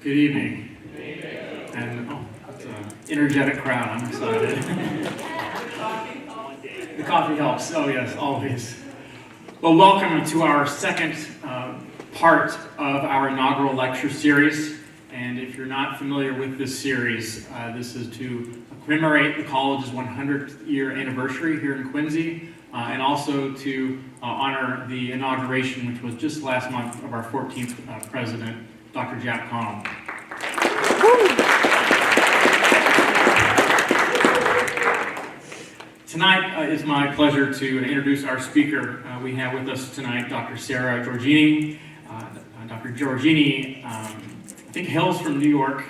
Good evening. And that's an energetic crowd. I'm excited. The coffee helps. Oh yes, always. Well, welcome to our second part of our inaugural lecture series. And if you're not familiar with this series, this is to commemorate the college's 100th year anniversary here in Quincy, and also to honor the inauguration, which was just last month, of our 14th president, Dr. Jack Connell. Tonight it's my pleasure to introduce our speaker. We have with us tonight Dr. Sara Georgini. Dr. Georgini, I think hails from New York,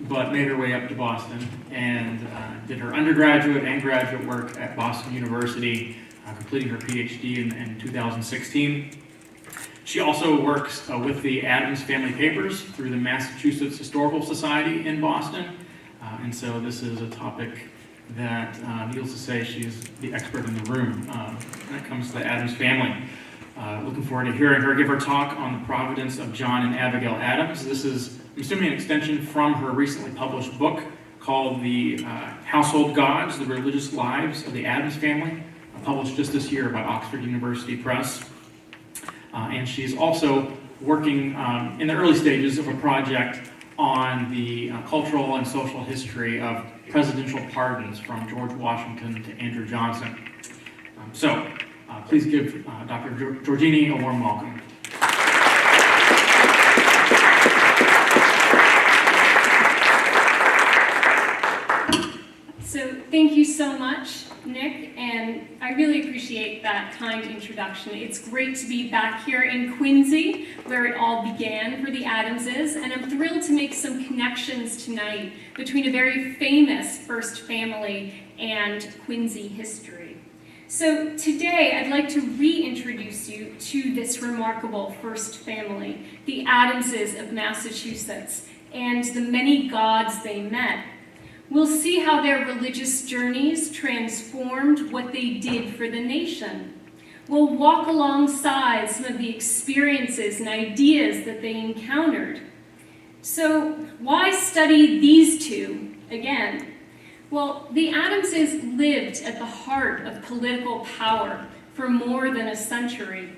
but made her way up to Boston and did her undergraduate and graduate work at Boston University, completing her PhD in 2016. She also works with the Addams Family Papers through the Massachusetts Historical Society in Boston. And so this is a topic that, needless to say, she's the expert in the room when it comes to the Addams family. Looking forward to hearing her give her talk on the Providence of John and Abigail Addams. This is, I'm assuming, an extension from her recently published book called The Household Gods, The Religious Lives of the Addams Family, published just this year by Oxford University Press. And she's also working in the early stages of a project on the cultural and social history of presidential pardons from George Washington to Andrew Johnson. So please give Dr. Georgini a warm welcome. So thank you so much, Nick, and I really appreciate that kind introduction. It's great to be back here in Quincy, where it all began for the Addamses, and I'm thrilled to make some connections tonight between a very famous first family and Quincy history. So today, I'd like to reintroduce you to this remarkable first family, the Addamses of Massachusetts, and the many gods they met. We'll see how their religious journeys transformed what they did for the nation. We'll walk alongside some of the experiences and ideas that they encountered. So why study these two again? Well, the Addamses lived at the heart of political power for more than a century.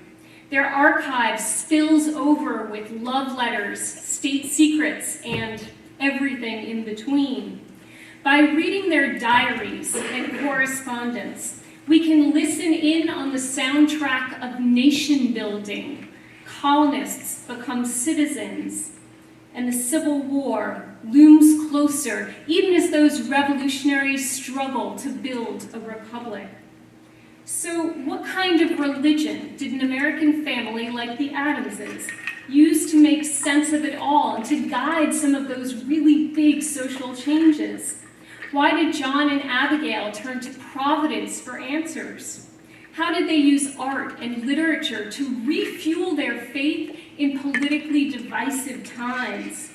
Their archive spills over with love letters, state secrets, and everything in between. By reading their diaries and correspondence, we can listen in on the soundtrack of nation building. Colonists become citizens, and the Civil War looms closer, even as those revolutionaries struggle to build a republic. So what kind of religion did an American family like the Addamses use to make sense of it all and to guide some of those really big social changes? Why did John and Abigail turn to Providence for answers? How did they use art and literature to refuel their faith in politically divisive times?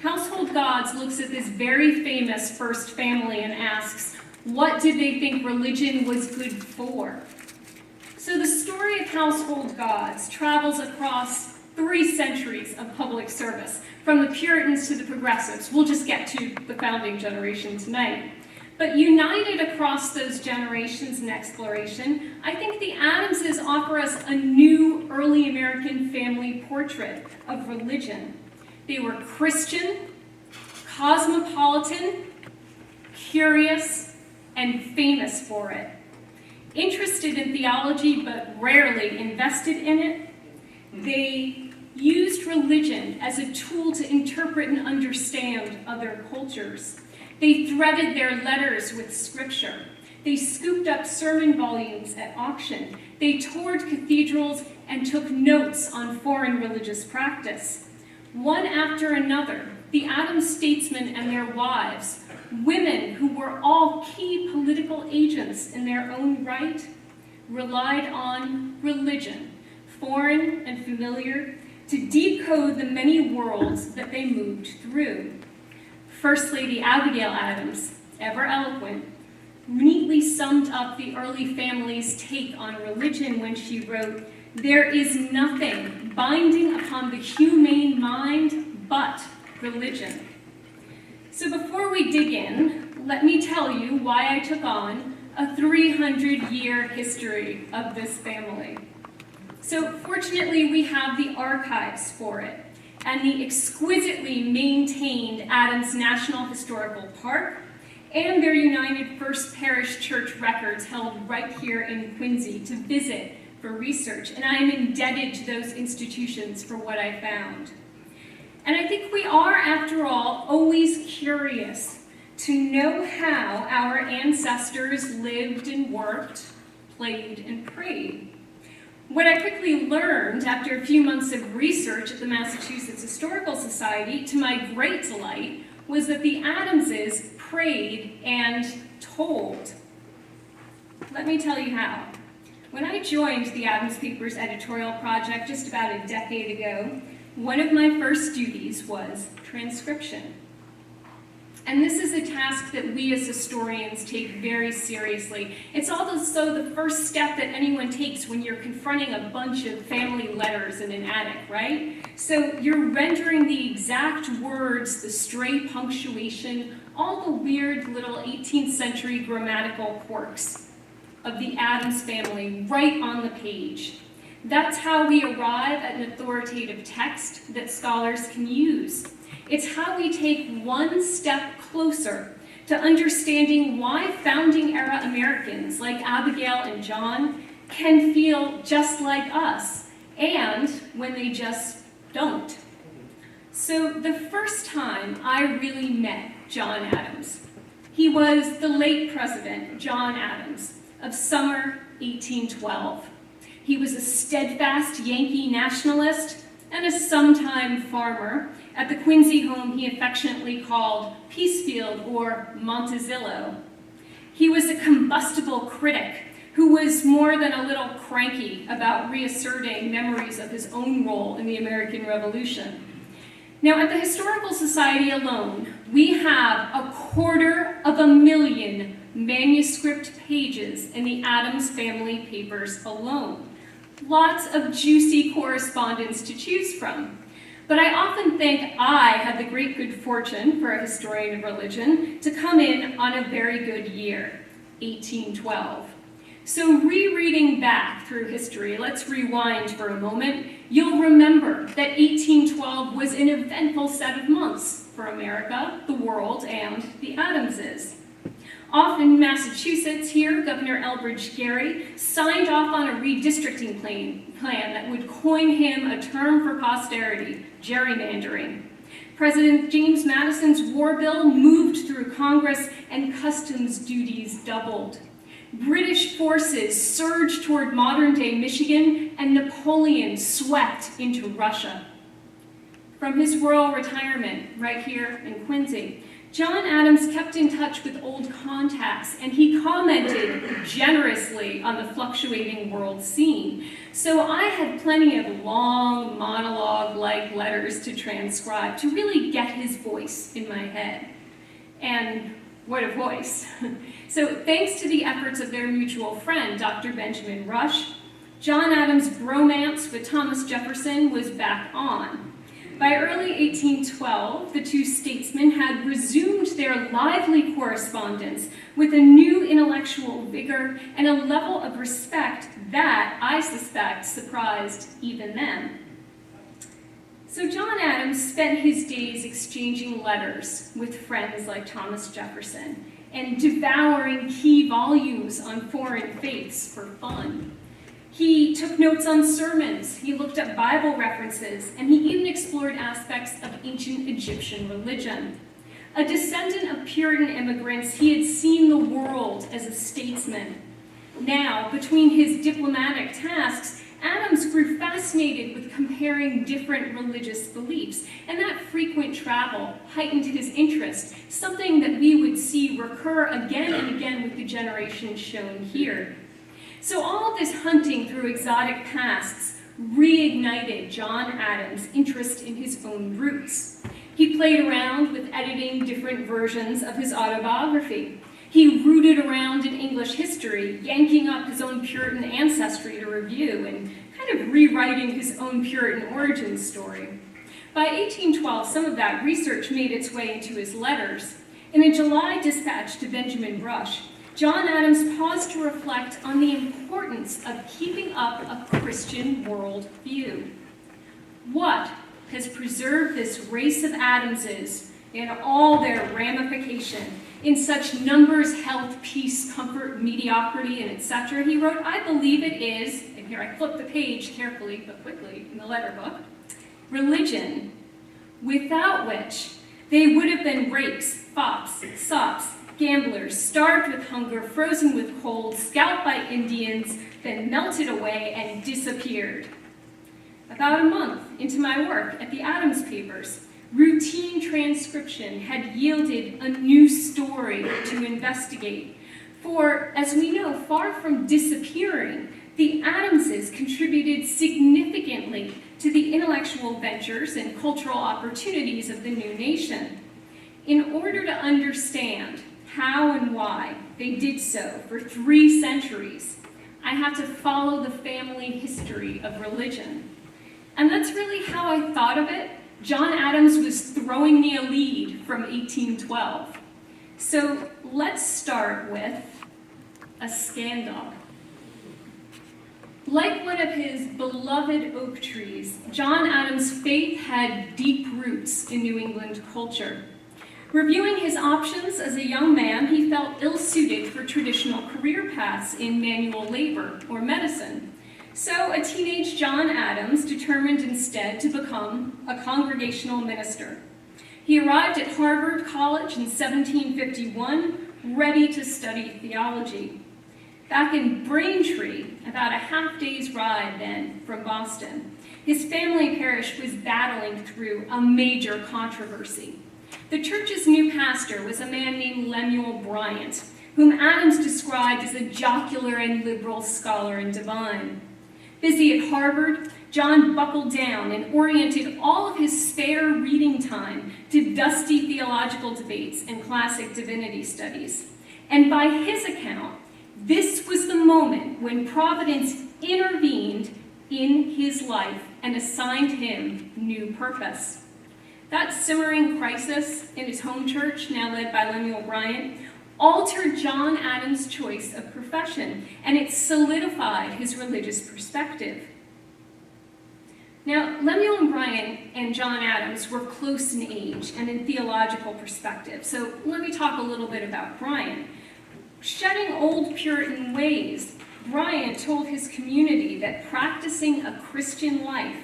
Household Gods looks at this very famous first family and asks, what did they think religion was good for? So the story of Household Gods travels across 3 centuries of public service, from the Puritans to the Progressives. We'll just get to the founding generation tonight. But united across those generations and exploration, I think the Addamses offer us a new early American family portrait of religion. They were Christian, cosmopolitan, curious, and famous for it. Interested in theology, but rarely invested in it, they used religion as a tool to interpret and understand other cultures. They threaded their letters with scripture. They scooped up sermon volumes at auction. They toured cathedrals and took notes on foreign religious practice. One after another, the Addams statesmen and their wives, women who were all key political agents in their own right, relied on religion, foreign and familiar, to decode the many worlds that they moved through. First Lady Abigail Addams, ever eloquent, neatly summed up the early family's take on religion when she wrote, "There is nothing binding upon the humane mind but religion. So before we dig in, let me tell you why I took on a 300-year history of this family. So fortunately, we have the archives for it, and the exquisitely maintained Adams National Historical Park, and their United First Parish Church records held right here in Quincy to visit for research, and I am indebted to those institutions for what I found. And I think we are, after all, always curious to know how our ancestors lived and worked, played and prayed. What I quickly learned after a few months of research at the Massachusetts Historical Society, to my great delight, was that the Adamses prayed and told. Let me tell you how. When I joined the Adams Papers editorial project just about a decade ago, one of my first duties was transcription. And this is a task that we as historians take very seriously. It's also the first step that anyone takes when you're confronting a bunch of family letters in an attic, right? So you're rendering the exact words, the stray punctuation, all the weird little 18th century grammatical quirks of the Adams family right on the page. That's how we arrive at an authoritative text that scholars can use. It's how we take one step closer to understanding why founding-era Americans like Abigail and John can feel just like us, and when they just don't. So the first time I really met John Adams, he was the late President John Adams of summer 1812. He was a steadfast Yankee nationalist and a sometime farmer at the Quincy home he affectionately called Peacefield or Montezillo. He was a combustible critic who was more than a little cranky about reasserting memories of his own role in the American Revolution. Now, at the Historical Society alone, we have 250,000 manuscript pages in the Adams family papers alone. Lots of juicy correspondence to choose from. But I often think I had the great good fortune, for a historian of religion, to come in on a very good year, 1812. So rereading back through history, let's rewind for a moment, you'll remember that 1812 was an eventful set of months for America, the world, and the Adamses. Off in Massachusetts here, Governor Elbridge Gerry signed off on a redistricting plan that would coin him a term for posterity, gerrymandering. President James Madison's war bill moved through Congress and customs duties doubled. British forces surged toward modern-day Michigan, and Napoleon swept into Russia. From his royal retirement right here in Quincy, John Adams kept in touch with old contacts, and he commented generously on the fluctuating world scene. So I had plenty of long monologue-like letters to transcribe to really get his voice in my head. And what a voice. So thanks to the efforts of their mutual friend, Dr. Benjamin Rush, John Adams' bromance with Thomas Jefferson was back on. By early 1812, the two statesmen had resumed their lively correspondence with a new intellectual vigor and a level of respect that, I suspect, surprised even them. So John Adams spent his days exchanging letters with friends like Thomas Jefferson and devouring key volumes on foreign faiths for fun. He took notes on sermons, he looked up Bible references, and he even explored aspects of ancient Egyptian religion. A descendant of Puritan immigrants, he had seen the world as a statesman. Now, between his diplomatic tasks, Adams grew fascinated with comparing different religious beliefs, and that frequent travel heightened his interest, something that we would see recur again and again with the generations shown here. So all this hunting through exotic pasts reignited John Adams' interest in his own roots. He played around with editing different versions of his autobiography. He rooted around in English history, yanking up his own Puritan ancestry to review and kind of rewriting his own Puritan origin story. By 1812, some of that research made its way into his letters. In a July dispatch to Benjamin Rush, John Adams paused to reflect on the importance of keeping up a Christian worldview. What has preserved this race of Adamses in all their ramification, in such numbers, health, peace, comfort, mediocrity, and etc.? He wrote, I believe it is, and here I flip the page carefully but quickly in the letter book, religion, without which they would have been rakes, fops, sops, gamblers, starved with hunger, frozen with cold, scalped by Indians, then melted away and disappeared. About a month into my work at the Adams Papers, routine transcription had yielded a new story to investigate. For, as we know, far from disappearing, the Adamses contributed significantly to the intellectual ventures and cultural opportunities of the new nation. In order to understand how and why they did so for 3 centuries, I have to follow the family history of religion. And that's really how I thought of it. John Adams was throwing me a lead from 1812. So let's start with a scandal. Like one of his beloved oak trees, John Adams' faith had deep roots in New England culture. Reviewing his options as a young man, he felt ill-suited for traditional career paths in manual labor or medicine. So a teenage John Adams determined instead to become a congregational minister. He arrived at Harvard College in 1751, ready to study theology. Back in Braintree, about a half-day's ride then from Boston, his family parish was battling through a major controversy. The church's new pastor was a man named Lemuel Bryant, whom Adams described as a jocular and liberal scholar and divine. Busy at Harvard, John buckled down and oriented all of his spare reading time to dusty theological debates and classic divinity studies. And by his account, this was the moment when Providence intervened in his life and assigned him new purpose. That simmering crisis in his home church, now led by Lemuel Bryant, altered John Adams' choice of profession, and it solidified his religious perspective. Now, Lemuel Bryant and John Adams were close in age and in theological perspective, so let me talk a little bit about Bryant. Shedding old Puritan ways, Bryant told his community that practicing a Christian life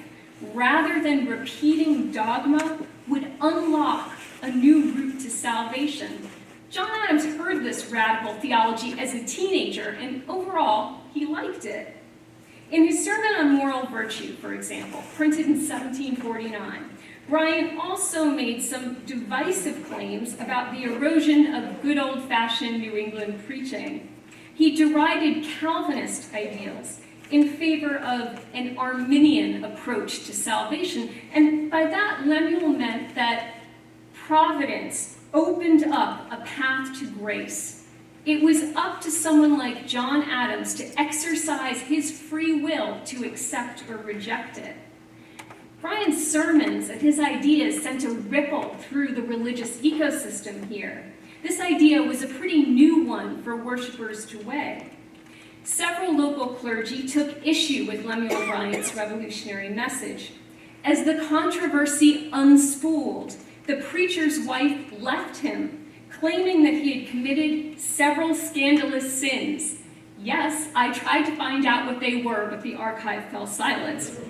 rather than repeating dogma would unlock a new route to salvation. John Adams heard this radical theology as a teenager, and overall, he liked it. In his Sermon on Moral Virtue, for example, printed in 1749, Bryant also made some divisive claims about the erosion of good old-fashioned New England preaching. He derided Calvinist ideals in favor of an Arminian approach to salvation, and by that, Lemuel meant that Providence opened up a path to grace. It was up to someone like John Adams to exercise his free will to accept or reject it. Bryant's sermons and his ideas sent a ripple through the religious ecosystem here. This idea was a pretty new one for worshipers to weigh. Several local clergy took issue with Lemuel Bryant's revolutionary message. As the controversy unspooled, the preacher's wife left him, claiming that he had committed several scandalous sins. Yes, I tried to find out what they were, but the archive fell silent.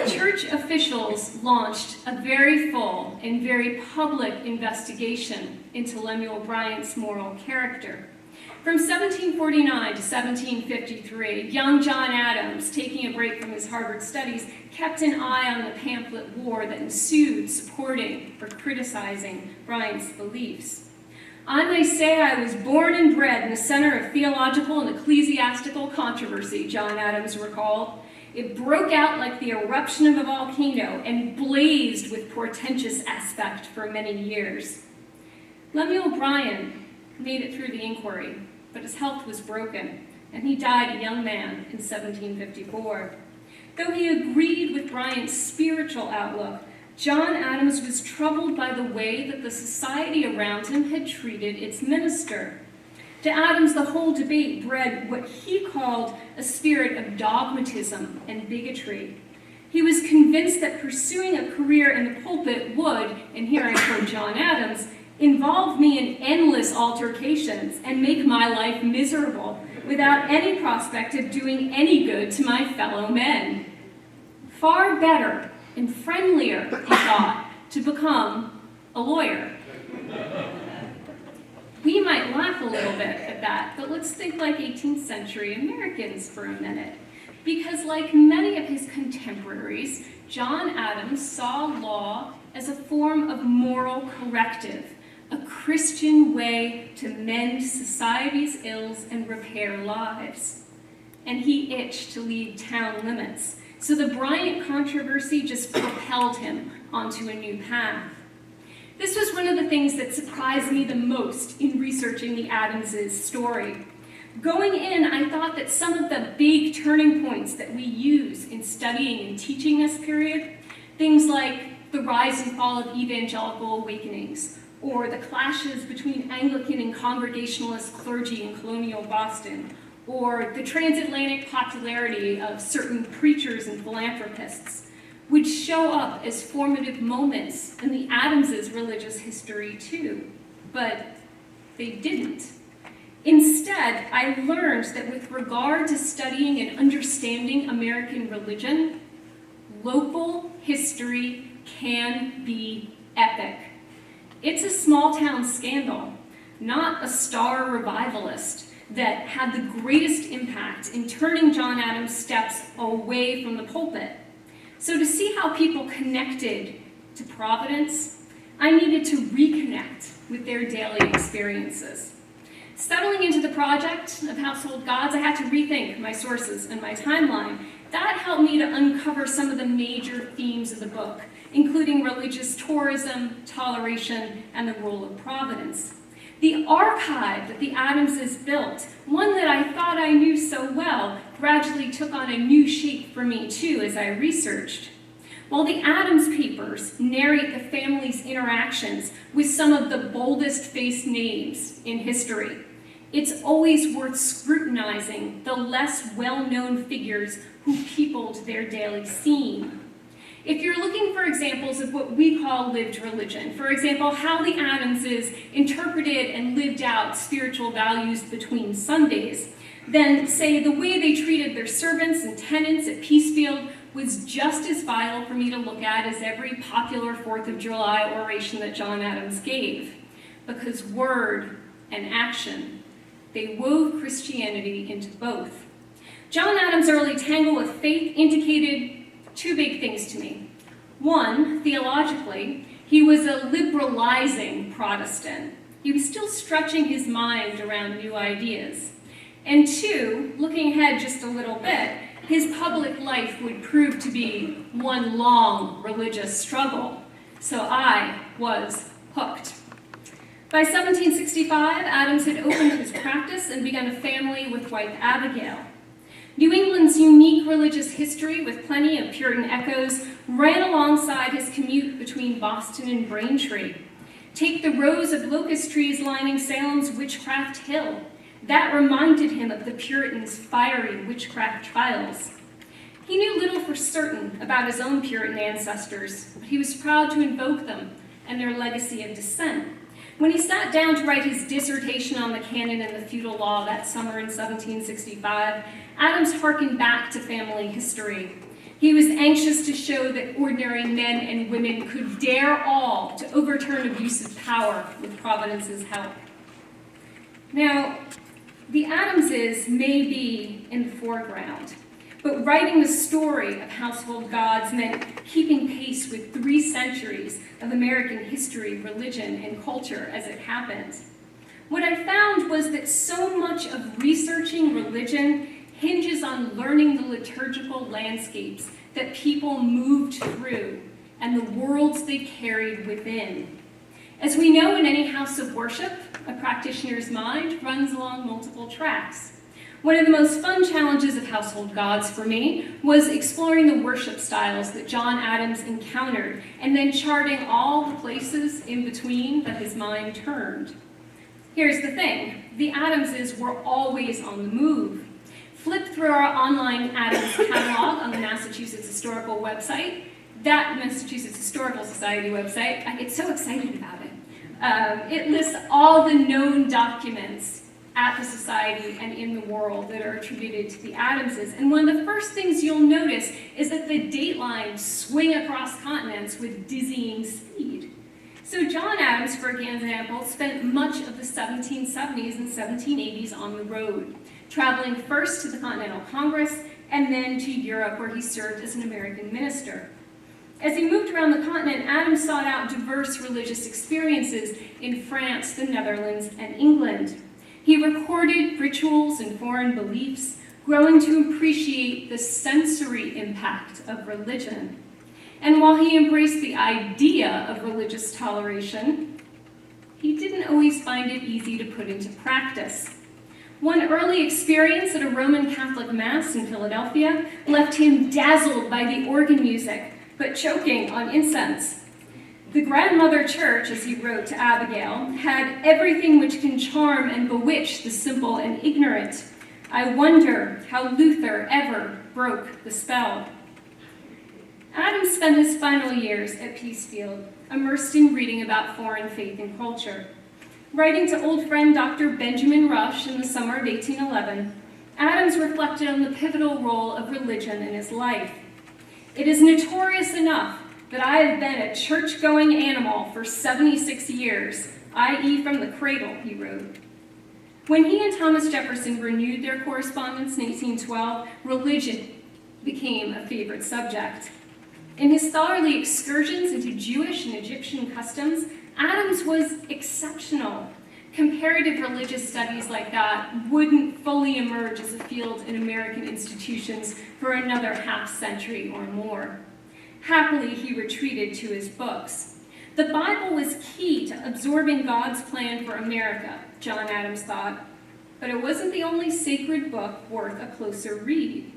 Church officials launched a very full and very public investigation into Lemuel Bryant's moral character. From 1749 to 1753, young John Adams, taking a break from his Harvard studies, kept an eye on the pamphlet war that ensued supporting or criticizing Bryant's beliefs. I may say I was born and bred in the center of theological and ecclesiastical controversy, John Adams recalled. It broke out like the eruption of a volcano and blazed with portentous aspect for many years. Lemuel Bryant made it through the inquiry, but his health was broken, and he died a young man in 1754. Though he agreed with Bryant's spiritual outlook, John Adams was troubled by the way that the society around him had treated its minister. To Adams, the whole debate bred what he called a spirit of dogmatism and bigotry. He was convinced that pursuing a career in the pulpit would, and here I quote John Adams, involve me in endless altercations and make my life miserable without any prospect of doing any good to my fellow men. Far better and friendlier, he thought, to become a lawyer. We might laugh a little bit at that, but let's think like 18th century Americans for a minute. Because like many of his contemporaries, John Adams saw law as a form of moral corrective, a Christian way to mend society's ills and repair lives. And he itched to leave town limits, so the Bryant controversy just propelled him onto a new path. This was one of the things that surprised me the most in researching the Adamses' story. Going in, I thought that some of the big turning points that we use in studying and teaching this period, things like the rise and fall of evangelical awakenings, or the clashes between Anglican and Congregationalist clergy in colonial Boston, or the transatlantic popularity of certain preachers and philanthropists, would show up as formative moments in the Adamses' religious history too, but they didn't. Instead, I learned that with regard to studying and understanding American religion, local history can be epic. It's a small town scandal, not a star revivalist, that had the greatest impact in turning John Adams' steps away from the pulpit. So to see how people connected to Providence, I needed to reconnect with their daily experiences. Settling into the project of Household Gods, I had to rethink my sources and my timeline. That helped me to uncover some of the major themes of the book, including religious tourism, toleration, and the role of Providence. The archive that the Adamses built, one that I thought I knew so well, gradually took on a new shape for me too as I researched. While the Adams papers narrate the family's interactions with some of the boldest-faced names in history, it's always worth scrutinizing the less well-known figures who peopled their daily scene. If you're looking for examples of what we call lived religion, for example, how the Adamses interpreted and lived out spiritual values between Sundays, then say the way they treated their servants and tenants at Peacefield was just as vital for me to look at as every popular 4th of July oration that John Adams gave. Because word and action, they wove Christianity into both. John Adams' early tangle with faith indicated two big things to me. One, theologically, he was a liberalizing Protestant. He was still stretching his mind around new ideas. And two, looking ahead just a little bit, his public life would prove to be one long religious struggle. So I was hooked. By 1765, Adams had opened his practice and begun a family with wife Abigail. New England's unique religious history, with plenty of Puritan echoes, ran alongside his commute between Boston and Braintree. Take the rows of locust trees lining Salem's Witchcraft Hill. That reminded him of the Puritans' fiery witchcraft trials. He knew little for certain about his own Puritan ancestors, but he was proud to invoke them and their legacy of descent. When he sat down to write his dissertation on the canon and the feudal law that summer in 1765, Adams hearkened back to family history. He was anxious to show that ordinary men and women could dare all to overturn abusive power with Providence's help. Now, the Adamses may be in the foreground, but writing the story of Household Gods meant keeping pace with 3 centuries of American history, religion, and culture as it happened. What I found was that so much of researching religion hinges on learning the liturgical landscapes that people moved through and the worlds they carried within. As we know, in any house of worship, a practitioner's mind runs along multiple tracks. One of the most fun challenges of Household Gods for me was exploring the worship styles that John Adams encountered and then charting all the places in between that his mind turned. Here's the thing, the Adamses were always on the move. Flip through our online Adams catalog on the Massachusetts Historical website, that Massachusetts Historical Society website, I get so excited about it. It lists all the known documents at the society and in the world that are attributed to the Adamses. And one of the first things you'll notice is that the date lines swing across continents with dizzying speed. So John Adams, for example, spent much of the 1770s and 1780s on the road, traveling first to the Continental Congress and then to Europe, where he served as an American minister. As he moved around the continent, Adams sought out diverse religious experiences in France, the Netherlands, and England. He recorded rituals and foreign beliefs, growing to appreciate the sensory impact of religion. And while he embraced the idea of religious toleration, he didn't always find it easy to put into practice. One early experience at a Roman Catholic Mass in Philadelphia left him dazzled by the organ music, but choking on incense. The grandmother church, as he wrote to Abigail, had everything which can charm and bewitch the simple and ignorant. I wonder how Luther ever broke the spell. Adams spent his final years at Peacefield, immersed in reading about foreign faith and culture. Writing to old friend Dr. Benjamin Rush in the summer of 1811, Adams reflected on the pivotal role of religion in his life. It is notorious enough that I have been a church-going animal for 76 years, i.e. from the cradle, he wrote. When he and Thomas Jefferson renewed their correspondence in 1812, religion became a favorite subject. In his scholarly excursions into Jewish and Egyptian customs, Adams was exceptional. Comparative religious studies like that wouldn't fully emerge as a field in American institutions for another half-century or more. Happily, he retreated to his books. The Bible was key to absorbing God's plan for America, John Adams thought, but it wasn't the only sacred book worth a closer read.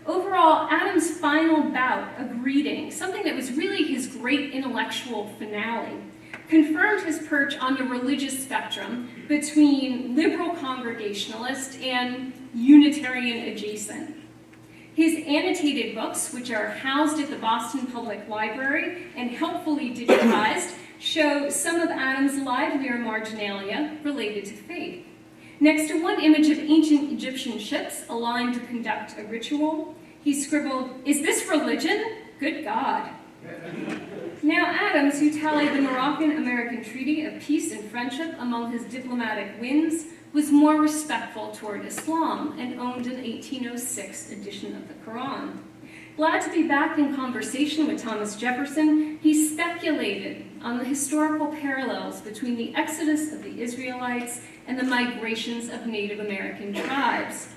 Overall, Adams' final bout of reading, something that was really his great intellectual finale, confirmed his perch on the religious spectrum between liberal Congregationalist and Unitarian adjacent. His annotated books, which are housed at the Boston Public Library and helpfully digitized, show some of Adams' livelier marginalia related to faith. Next to one image of ancient Egyptian ships aligned to conduct a ritual, he scribbled, "Is this religion? Good God." Now Adams, who tallied the Moroccan-American Treaty of Peace and Friendship among his diplomatic wins, was more respectful toward Islam and owned an 1806 edition of the Quran. Glad to be back in conversation with Thomas Jefferson, he speculated on the historical parallels between the exodus of the Israelites and the migrations of Native American tribes.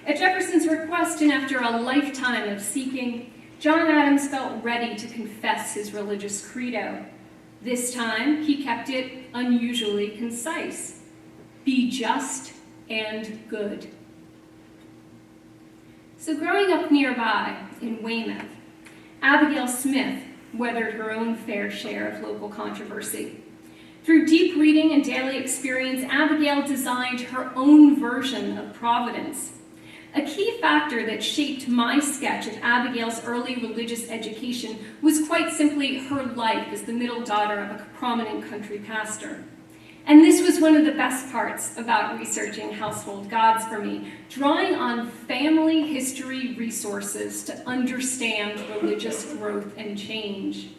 At Jefferson's request, and after a lifetime of seeking, John Adams felt ready to confess his religious credo. This time, he kept it unusually concise. Be just and good. So growing up nearby in Weymouth, Abigail Smith weathered her own fair share of local controversy. Through deep reading and daily experience, Abigail designed her own version of Providence. A key factor that shaped my sketch of Abigail's early religious education was quite simply her life as the middle daughter of a prominent country pastor. And this was one of the best parts about researching Household Gods for me, drawing on family history resources to understand religious growth and change.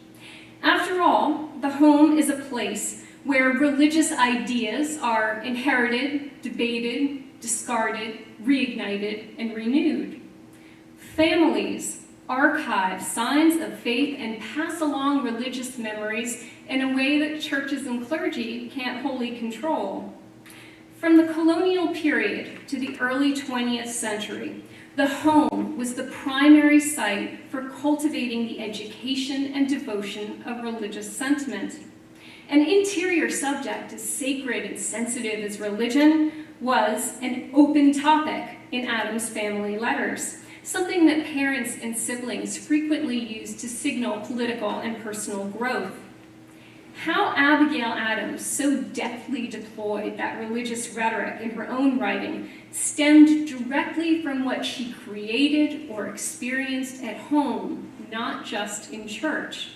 After all, the home is a place where religious ideas are inherited, debated, discarded, reignited, and renewed. Families archive signs of faith and pass along religious memories in a way that churches and clergy can't wholly control. From the colonial period to the early 20th century, the home was the primary site for cultivating the education and devotion of religious sentiment. An interior subject as sacred and sensitive as religion was an open topic in Adams family letters, something that parents and siblings frequently use to signal political and personal growth. How Abigail Adams so deftly deployed that religious rhetoric in her own writing stemmed directly from what she created or experienced at home, not just in church.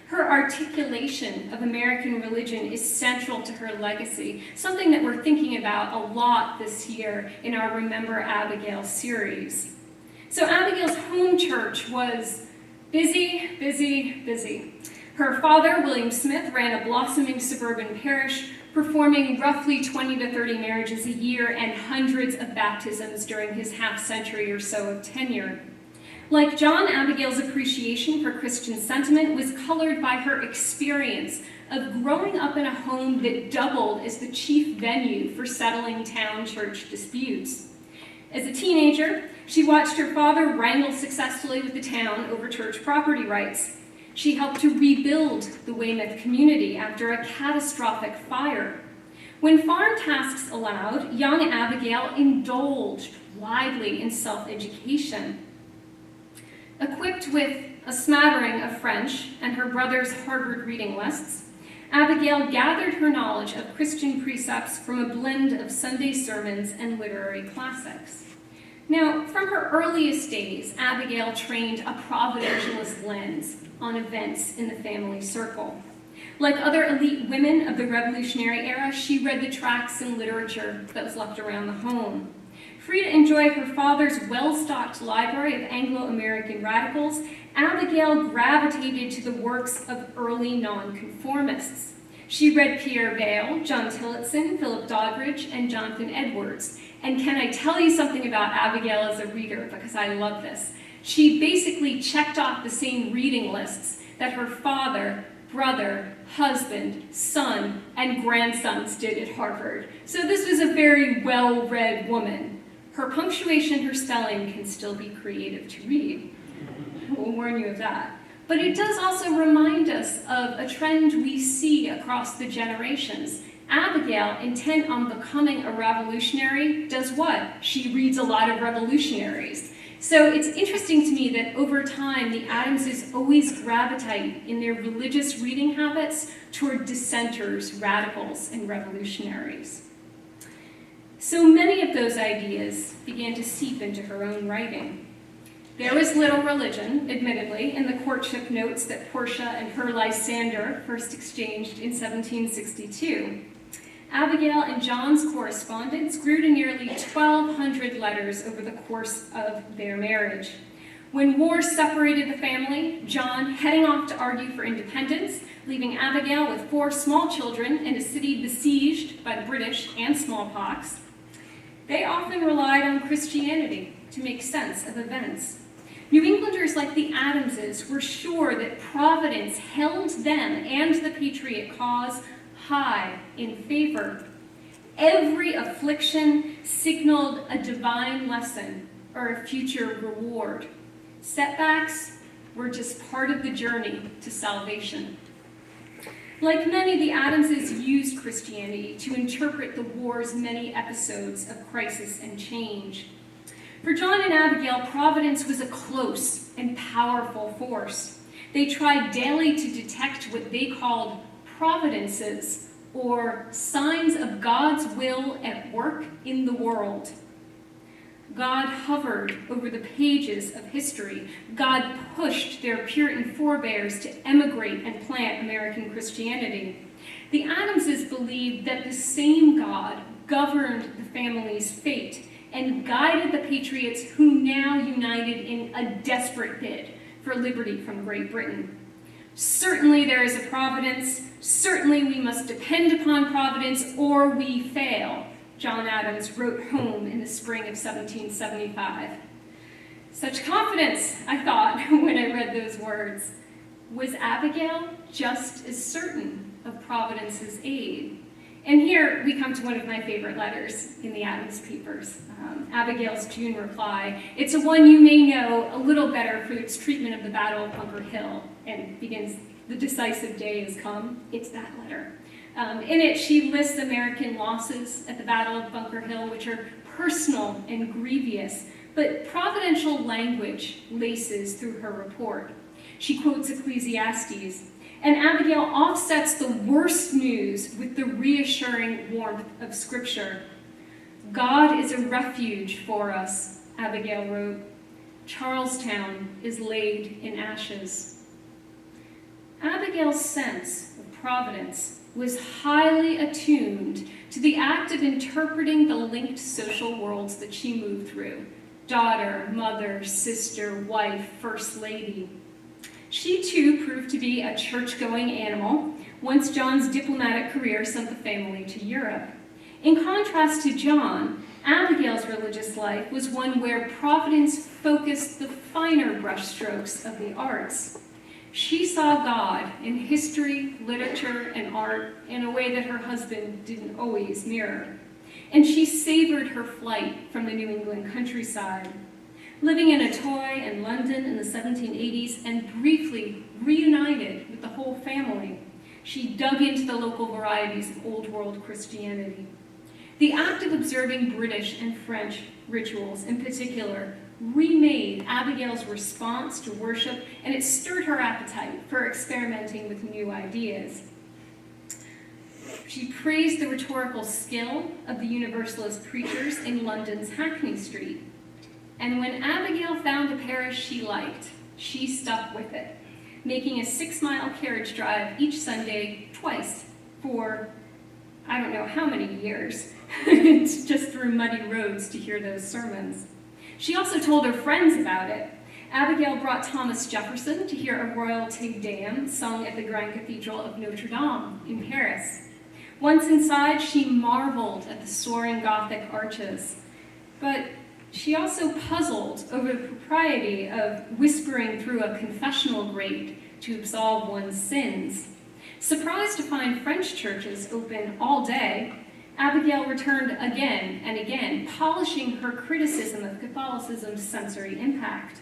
Her articulation of American religion is central to her legacy, something that we're thinking about a lot this year in our Remember Abigail series. So Abigail's home church was busy, busy, busy. Her father, William Smith, ran a blossoming suburban parish, performing roughly 20 to 30 marriages a year and hundreds of baptisms during his half-century or so of tenure. Like John, Abigail's appreciation for Christian sentiment was colored by her experience of growing up in a home that doubled as the chief venue for settling town church disputes. As a teenager, she watched her father wrangle successfully with the town over church property rights. She helped to rebuild the Weymouth community after a catastrophic fire. When farm tasks allowed, young Abigail indulged widely in self-education. Equipped with a smattering of French and her brother's Harvard reading lists, Abigail gathered her knowledge of Christian precepts from a blend of Sunday sermons and literary classics. Now, from her earliest days, Abigail trained a providentialist lens on events in the family circle. Like other elite women of the Revolutionary era, she read the tracts and literature that was left around the home. Free to enjoy her father's well-stocked library of Anglo-American radicals, Abigail gravitated to the works of early nonconformists. She read Pierre Bayle, John Tillotson, Philip Doddridge, and Jonathan Edwards. And can I tell you something about Abigail as a reader, because I love this? She basically checked off the same reading lists that her father, brother, husband, son, and grandsons did at Harvard. So this was a very well-read woman. Her punctuation, her spelling can still be creative to read. We'll warn you of that. But it does also remind us of a trend we see across the generations. Abigail, intent on becoming a revolutionary, does what? She reads a lot of revolutionaries. So it's interesting to me that over time, the Adamses always gravitate in their religious reading habits toward dissenters, radicals, and revolutionaries. So many of those ideas began to seep into her own writing. There was little religion, admittedly, in the courtship notes that Portia and her Lysander first exchanged in 1762. Abigail and John's correspondence grew to nearly 1,200 letters over the course of their marriage. When war separated the family, John heading off to argue for independence, leaving Abigail with 4 small children in a city besieged by the British and smallpox, they often relied on Christianity to make sense of events. New Englanders like the Adamses were sure that Providence held them and the Patriot cause high in favor. Every affliction signaled a divine lesson or a future reward. Setbacks were just part of the journey to salvation. Like many, the Adamses used Christianity to interpret the war's many episodes of crisis and change. For John and Abigail, Providence was a close and powerful force. They tried daily to detect what they called providences, or signs of God's will at work in the world. God hovered over the pages of history. God pushed their Puritan forebears to emigrate and plant American Christianity. The Adamses believed that the same God governed the family's fate and guided the Patriots, who now united in a desperate bid for liberty from Great Britain. Certainly there is a providence. Certainly we must depend upon Providence or we fail, John Adams wrote home in the spring of 1775. Such confidence, I thought, when I read those words. Was Abigail just as certain of Providence's aid? And here we come to one of my favorite letters in the Adams papers, Abigail's June reply. It's a one you may know a little better for its treatment of the Battle of Bunker Hill, and begins, "The decisive day has come." It's that letter. In it, she lists American losses at the Battle of Bunker Hill, which are personal and grievous, but providential language laces through her report. She quotes Ecclesiastes, and Abigail offsets the worst news with the reassuring warmth of Scripture. God is a refuge for us, Abigail wrote. Charlestown is laid in ashes. Abigail's sense of providence was highly attuned to the act of interpreting the linked social worlds that she moved through: daughter, mother, sister, wife, first lady. She too proved to be a church-going animal once John's diplomatic career sent the family to Europe. In contrast to John, Abigail's religious life was one where Providence focused the finer brushstrokes of the arts. She saw God in history, literature, and art in a way that her husband didn't always mirror. And she savored her flight from the New England countryside. Living in a toy in London in the 1780s and briefly reunited with the whole family, she dug into the local varieties of Old World Christianity. The act of observing British and French rituals in particular remade Abigail's response to worship, and it stirred her appetite for experimenting with new ideas. She praised the rhetorical skill of the Universalist preachers in London's Hackney Street. And when Abigail found a parish she liked, she stuck with it, making a 6-mile carriage drive each Sunday twice for I don't know how many years, just through muddy roads to hear those sermons. She also told her friends about it. Abigail brought Thomas Jefferson to hear a royal Te Deum sung at the Grand Cathedral of Notre Dame in Paris. Once inside, she marveled at the soaring Gothic arches. But she also puzzled over the propriety of whispering through a confessional grate to absolve one's sins. Surprised to find French churches open all day, Abigail returned again and again, polishing her criticism of Catholicism's sensory impact.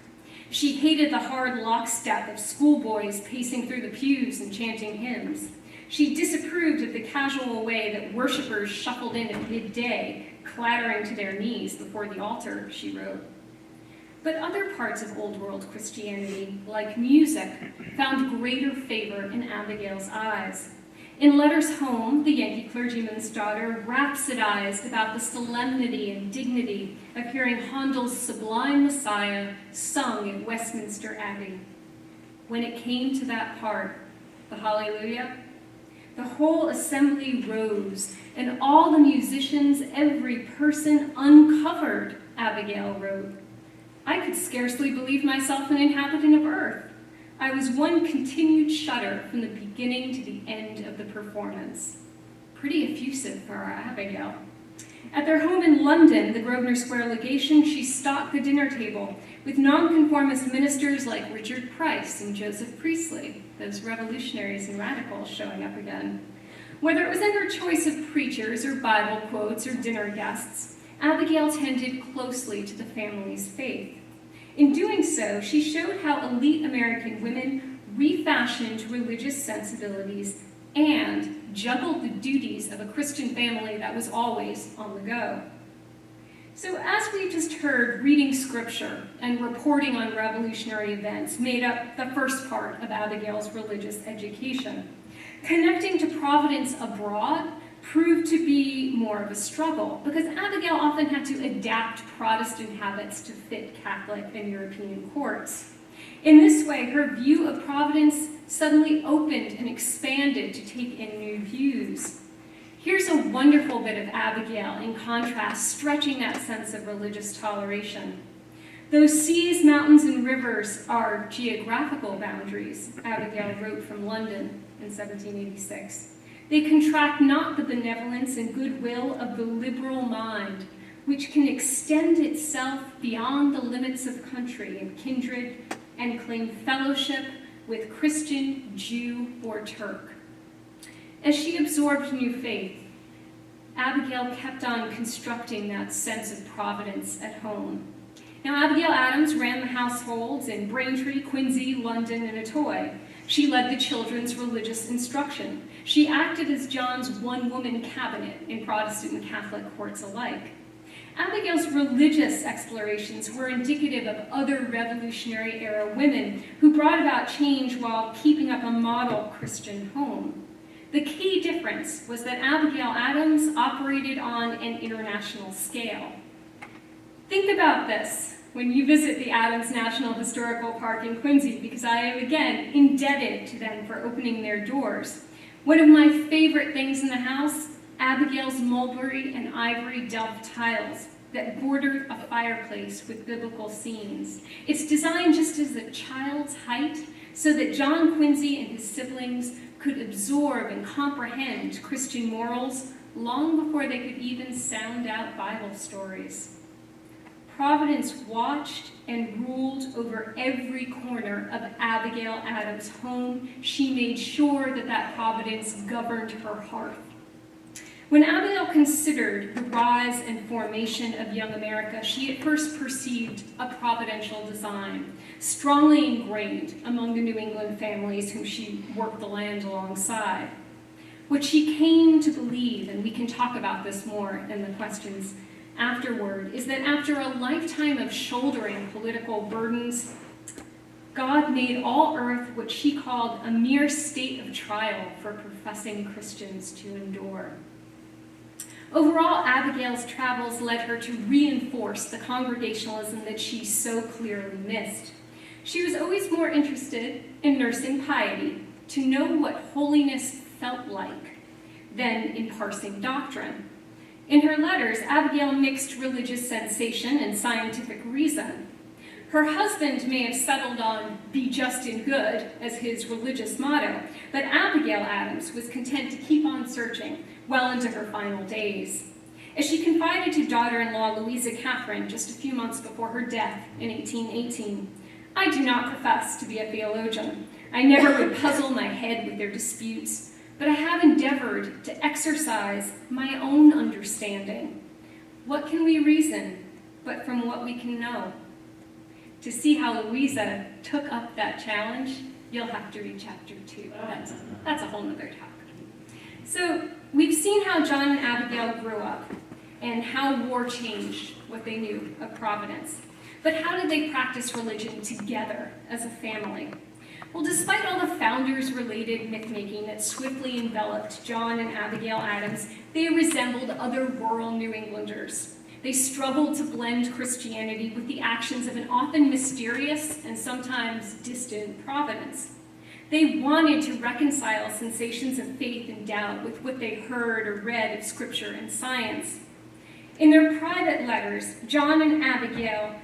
She hated the hard lockstep of schoolboys pacing through the pews and chanting hymns. She disapproved of the casual way that worshipers shuffled in at midday, clattering to their knees before the altar, she wrote. But other parts of Old World Christianity, like music, found greater favor in Abigail's eyes. In letters home, the Yankee clergyman's daughter rhapsodized about the solemnity and dignity of hearing Handel's Sublime Messiah sung at Westminster Abbey. When it came to that part, the Hallelujah, the whole assembly rose, and all the musicians, every person, uncovered, Abigail wrote. I could scarcely believe myself an inhabitant of earth. I was one continued shudder from the beginning to the end of the performance. Pretty effusive for our Abigail. At their home in London, the Grosvenor Square Legation, she stocked the dinner table with nonconformist ministers like Richard Price and Joseph Priestley, those revolutionaries and radicals showing up again. Whether it was in her choice of preachers or Bible quotes or dinner guests, Abigail tended closely to the family's faith. In doing so, she showed how elite American women refashioned religious sensibilities and juggled the duties of a Christian family that was always on the go. So as we've just heard, reading scripture and reporting on revolutionary events made up the first part of Abigail's religious education. Connecting to Providence abroad proved to be more of a struggle because Abigail often had to adapt Protestant habits to fit Catholic and European courts. In this way, her view of Providence suddenly opened and expanded to take in new views. Here's a wonderful bit of Abigail, in contrast, stretching that sense of religious toleration. Those seas, mountains, and rivers are geographical boundaries, Abigail wrote from London in 1786. They contract not the benevolence and goodwill of the liberal mind, which can extend itself beyond the limits of country and kindred and claim fellowship with Christian, Jew, or Turk. As she absorbed new faith, Abigail kept on constructing that sense of providence at home. Now, Abigail Adams ran the households in Braintree, Quincy, London, and Etoy. She led the children's religious instruction. She acted as John's one-woman cabinet in Protestant and Catholic courts alike. Abigail's religious explorations were indicative of other Revolutionary-era women who brought about change while keeping up a model Christian home. The key difference was that Abigail Adams operated on an international scale. Think about this when you visit the Adams National Historical Park in Quincy, because I am, again, indebted to them for opening their doors. One of my favorite things in the house, Abigail's mulberry and ivory delft tiles that bordered a fireplace with biblical scenes. It's designed just as a child's height so that John Quincy and his siblings could absorb and comprehend Christian morals long before they could even sound out Bible stories. Providence watched and ruled over every corner of Abigail Adams' home. She made sure that that providence governed her hearth. When Abigail considered the rise and formation of young America, she at first perceived a providential design, strongly ingrained among the New England families whom she worked the land alongside. What she came to believe, and we can talk about this more in the questions afterward, is that after a lifetime of shouldering political burdens, God made all earth what she called a mere state of trial for professing Christians to endure. Overall, Abigail's travels led her to reinforce the congregationalism that she so clearly missed. She was always more interested in nursing piety, to know what holiness felt like, than in parsing doctrine. In her letters, Abigail mixed religious sensation and scientific reason. Her husband may have settled on "be just and good" as his religious motto, but Abigail Adams was content to keep on searching well into her final days. As she confided to daughter-in-law Louisa Catherine just a few months before her death in 1818, "I do not profess to be a theologian. I never would puzzle my head with their disputes, but I have endeavored to exercise my own understanding. What can we reason but from what we can know?" To see how Louisa took up that challenge, you'll have to read chapter 2. That's a whole nother talk. So we've seen how John and Abigail grew up and how war changed what they knew of Providence. But how did they practice religion together as a family? Well, despite all the founders-related myth-making that swiftly enveloped John and Abigail Adams, they resembled other rural New Englanders. They struggled to blend Christianity with the actions of an often mysterious and sometimes distant Providence. They wanted to reconcile sensations of faith and doubt with what they heard or read of Scripture and science. In their private letters, John and Abigail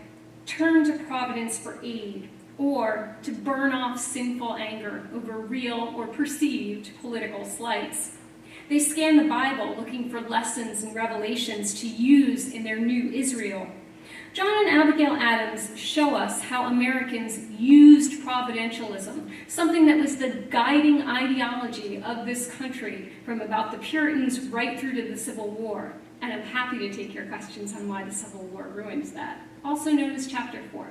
turned to Providence for aid, or to burn off sinful anger over real or perceived political slights. They scanned the Bible looking for lessons and revelations to use in their new Israel. John and Abigail Adams show us how Americans used providentialism, something that was the guiding ideology of this country from about the Puritans right through to the Civil War. And I'm happy to take your questions on why the Civil War ruins that, also known as chapter 4.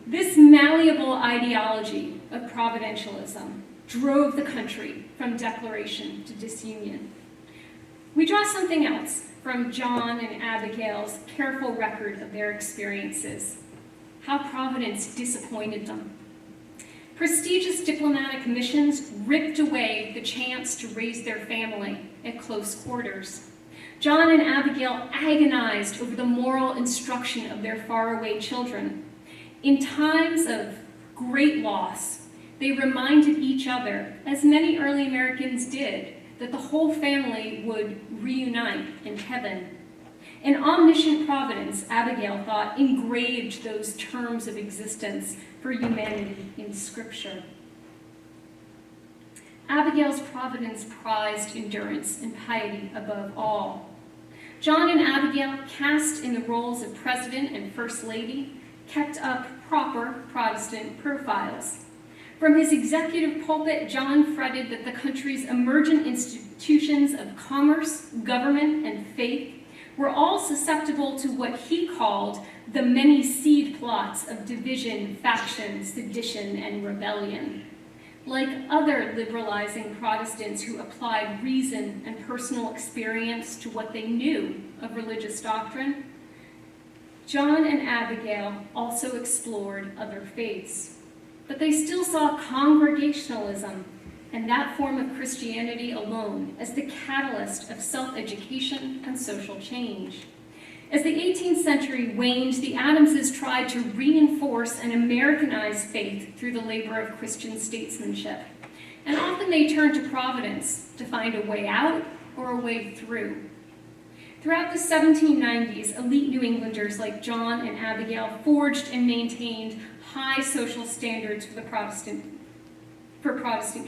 This malleable ideology of providentialism drove the country from declaration to disunion. We draw something else from John and Abigail's careful record of their experiences, how Providence disappointed them. Prestigious diplomatic missions ripped away the chance to raise their family at close quarters. John and Abigail agonized over the moral instruction of their faraway children. In times of great loss, they reminded each other, as many early Americans did, that the whole family would reunite in heaven. An omniscient Providence, Abigail thought, engraved those terms of existence for humanity in Scripture. Abigail's Providence prized endurance and piety above all. John and Abigail, cast in the roles of President and First Lady, kept up proper Protestant profiles. From his executive pulpit, John fretted that the country's emergent institutions of commerce, government, and faith were all susceptible to what he called the many seed plots of division, faction, sedition, and rebellion. Like other liberalizing Protestants who applied reason and personal experience to what they knew of religious doctrine, John and Abigail also explored other faiths. But they still saw Congregationalism and that form of Christianity alone as the catalyst of self-education and social change. As the 18th century waned, the Adamses tried to reinforce and Americanize faith through the labor of Christian statesmanship. And often they turned to Providence to find a way out or a way through. Throughout the 1790s, elite New Englanders like John and Abigail forged and maintained high social standards for Protestant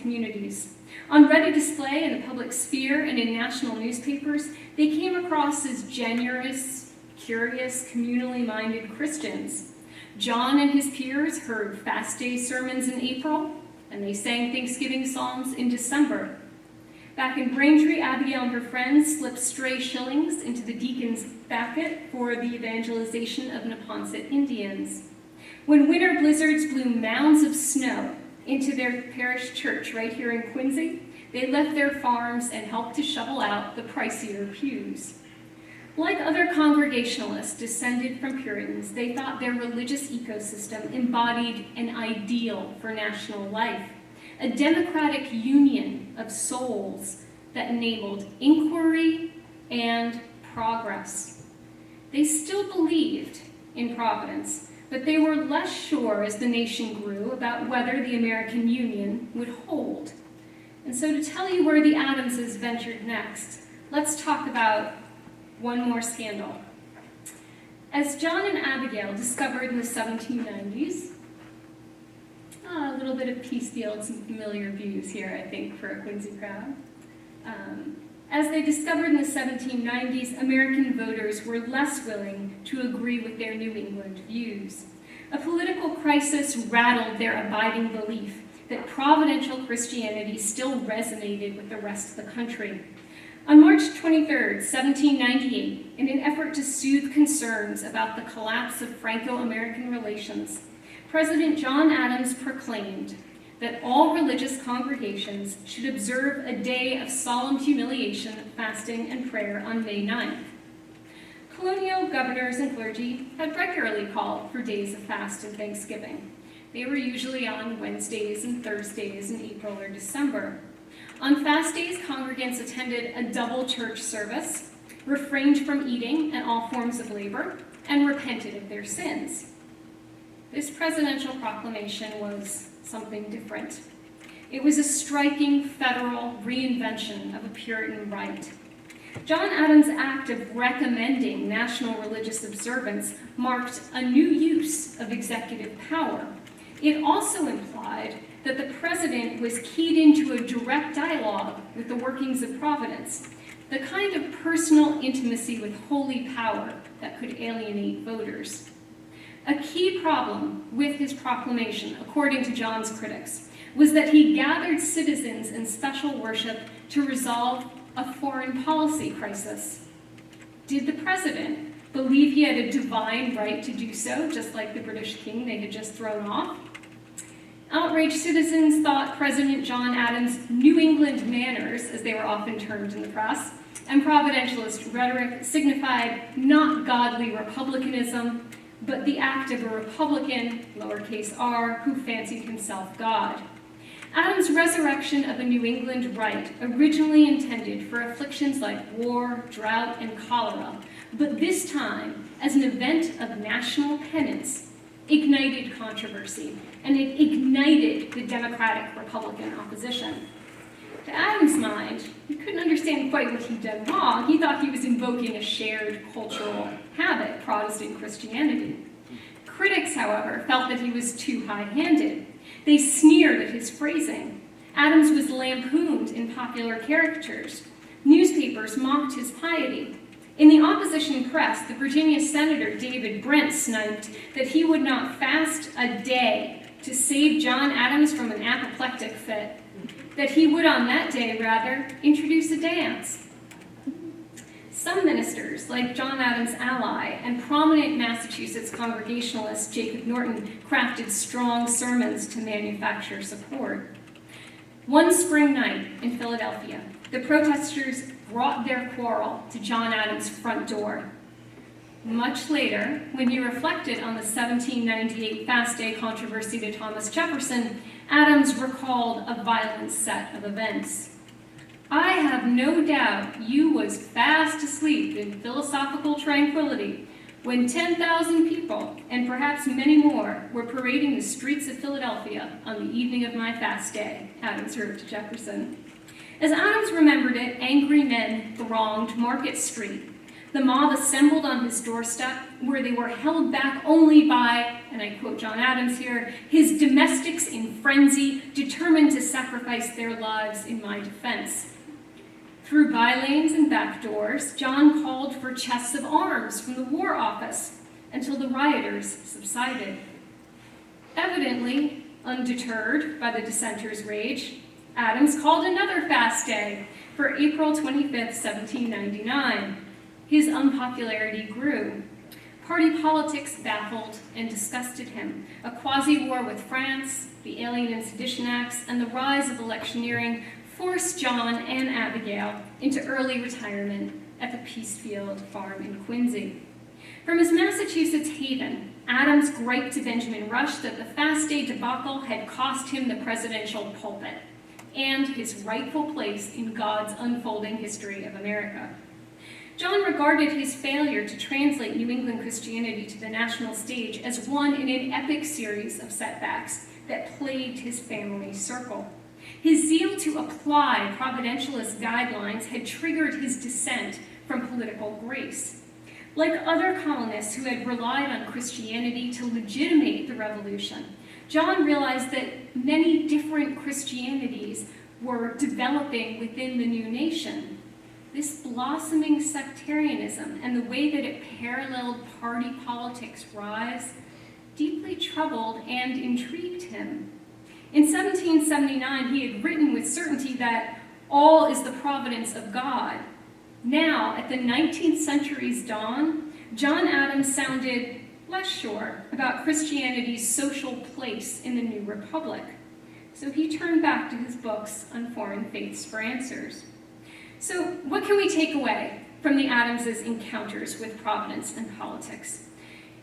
communities. On ready display in the public sphere and in national newspapers, they came across as generous, curious, communally minded Christians. John and his peers heard fast day sermons in April, and they sang Thanksgiving psalms in December. Back in Braintree, Abigail and her friends slipped stray shillings into the deacon's bucket for the evangelization of Neponset Indians. When winter blizzards blew mounds of snow into their parish church right here in Quincy, they left their farms and helped to shovel out the pricier pews. Like other Congregationalists descended from Puritans, they thought their religious ecosystem embodied an ideal for national life, a democratic union of souls that enabled inquiry and progress. They still believed in Providence, but they were less sure as the nation grew about whether the American Union would hold. And so to tell you where the Adamses ventured next, let's talk about one more scandal. As John and Abigail discovered in the 1790s, a little bit of Peacefield, some familiar views here, I think, for a Quincy crowd. As they discovered in the 1790s, American voters were less willing to agree with their New England views. A political crisis rattled their abiding belief that providential Christianity still resonated with the rest of the country. On March 23, 1798, in an effort to soothe concerns about the collapse of Franco-American relations, President John Adams proclaimed that all religious congregations should observe a day of solemn humiliation, fasting, and prayer on May 9th. Colonial governors and clergy had regularly called for days of fast and Thanksgiving. They were usually on Wednesdays and Thursdays in April or December. On fast days, congregants attended a double church service, refrained from eating and all forms of labor, and repented of their sins. This presidential proclamation was something different. It was a striking federal reinvention of a Puritan right. John Adams' act of recommending national religious observance marked a new use of executive power. It also implied that the president was keyed into a direct dialogue with the workings of Providence, the kind of personal intimacy with holy power that could alienate voters. A key problem with his proclamation, according to John's critics, was that he gathered citizens in special worship to resolve a foreign policy crisis. Did the president believe he had a divine right to do so, just like the British king they had just thrown off? Outraged citizens thought President John Adams' New England manners, as they were often termed in the press, and providentialist rhetoric signified not godly republicanism, but the act of a Republican, lowercase r, who fancied himself God. Adams' resurrection of a New England right, originally intended for afflictions like war, drought, and cholera, but this time as an event of national penance, ignited controversy, and it ignited the Democratic-Republican opposition. To Adams' mind, he couldn't understand quite what he'd done wrong. He thought he was invoking a shared cultural habit, Protestant Christianity. Critics, however, felt that he was too high-handed. They sneered at his phrasing. Adams was lampooned in popular caricatures. Newspapers mocked his piety. In the opposition press, the Virginia Senator David Brent sniped that he would not fast a day to save John Adams from an apoplectic fit, that he would on that day, rather, introduce a dance. Some ministers, like John Adams' ally and prominent Massachusetts Congregationalist Jacob Norton, crafted strong sermons to manufacture support. One spring night in Philadelphia, the protesters brought their quarrel to John Adams' front door. Much later, when he reflected on the 1798 Fast Day controversy to Thomas Jefferson, Adams recalled a violent set of events. "I have no doubt you was fast asleep in philosophical tranquility when 10,000 people, and perhaps many more, were parading the streets of Philadelphia on the evening of my fast day," Adams wrote to Jefferson. As Adams remembered it, angry men thronged Market Street. The mob assembled on his doorstep, where they were held back only by, and I quote John Adams here, "his domestics in frenzy, determined to sacrifice their lives in my defense." Through bylanes and back doors, John called for chests of arms from the War Office until the rioters subsided. Evidently, undeterred by the dissenters' rage, Adams called another fast day for April 25th, 1799. His unpopularity grew. Party politics baffled and disgusted him. A quasi-war with France, the Alien and Sedition Acts, and the rise of electioneering forced John and Abigail into early retirement at the Peacefield farm in Quincy. From his Massachusetts haven, Adams griped to Benjamin Rush that the Fast Day debacle had cost him the presidential pulpit and his rightful place in God's unfolding history of America. John regarded his failure to translate New England Christianity to the national stage as one in an epic series of setbacks that plagued his family circle. His zeal to apply providentialist guidelines had triggered his descent from political grace. Like other colonists who had relied on Christianity to legitimate the revolution, John realized that many different Christianities were developing within the new nation. This blossoming sectarianism and the way that it paralleled party politics' rise deeply troubled and intrigued him. In 1779, he had written with certainty that all is the providence of God. Now, at the 19th century's dawn, John Adams sounded less sure about Christianity's social place in the new republic. So he turned back to his books on foreign faiths for answers. So what can we take away from the Adamses' encounters with Providence and politics?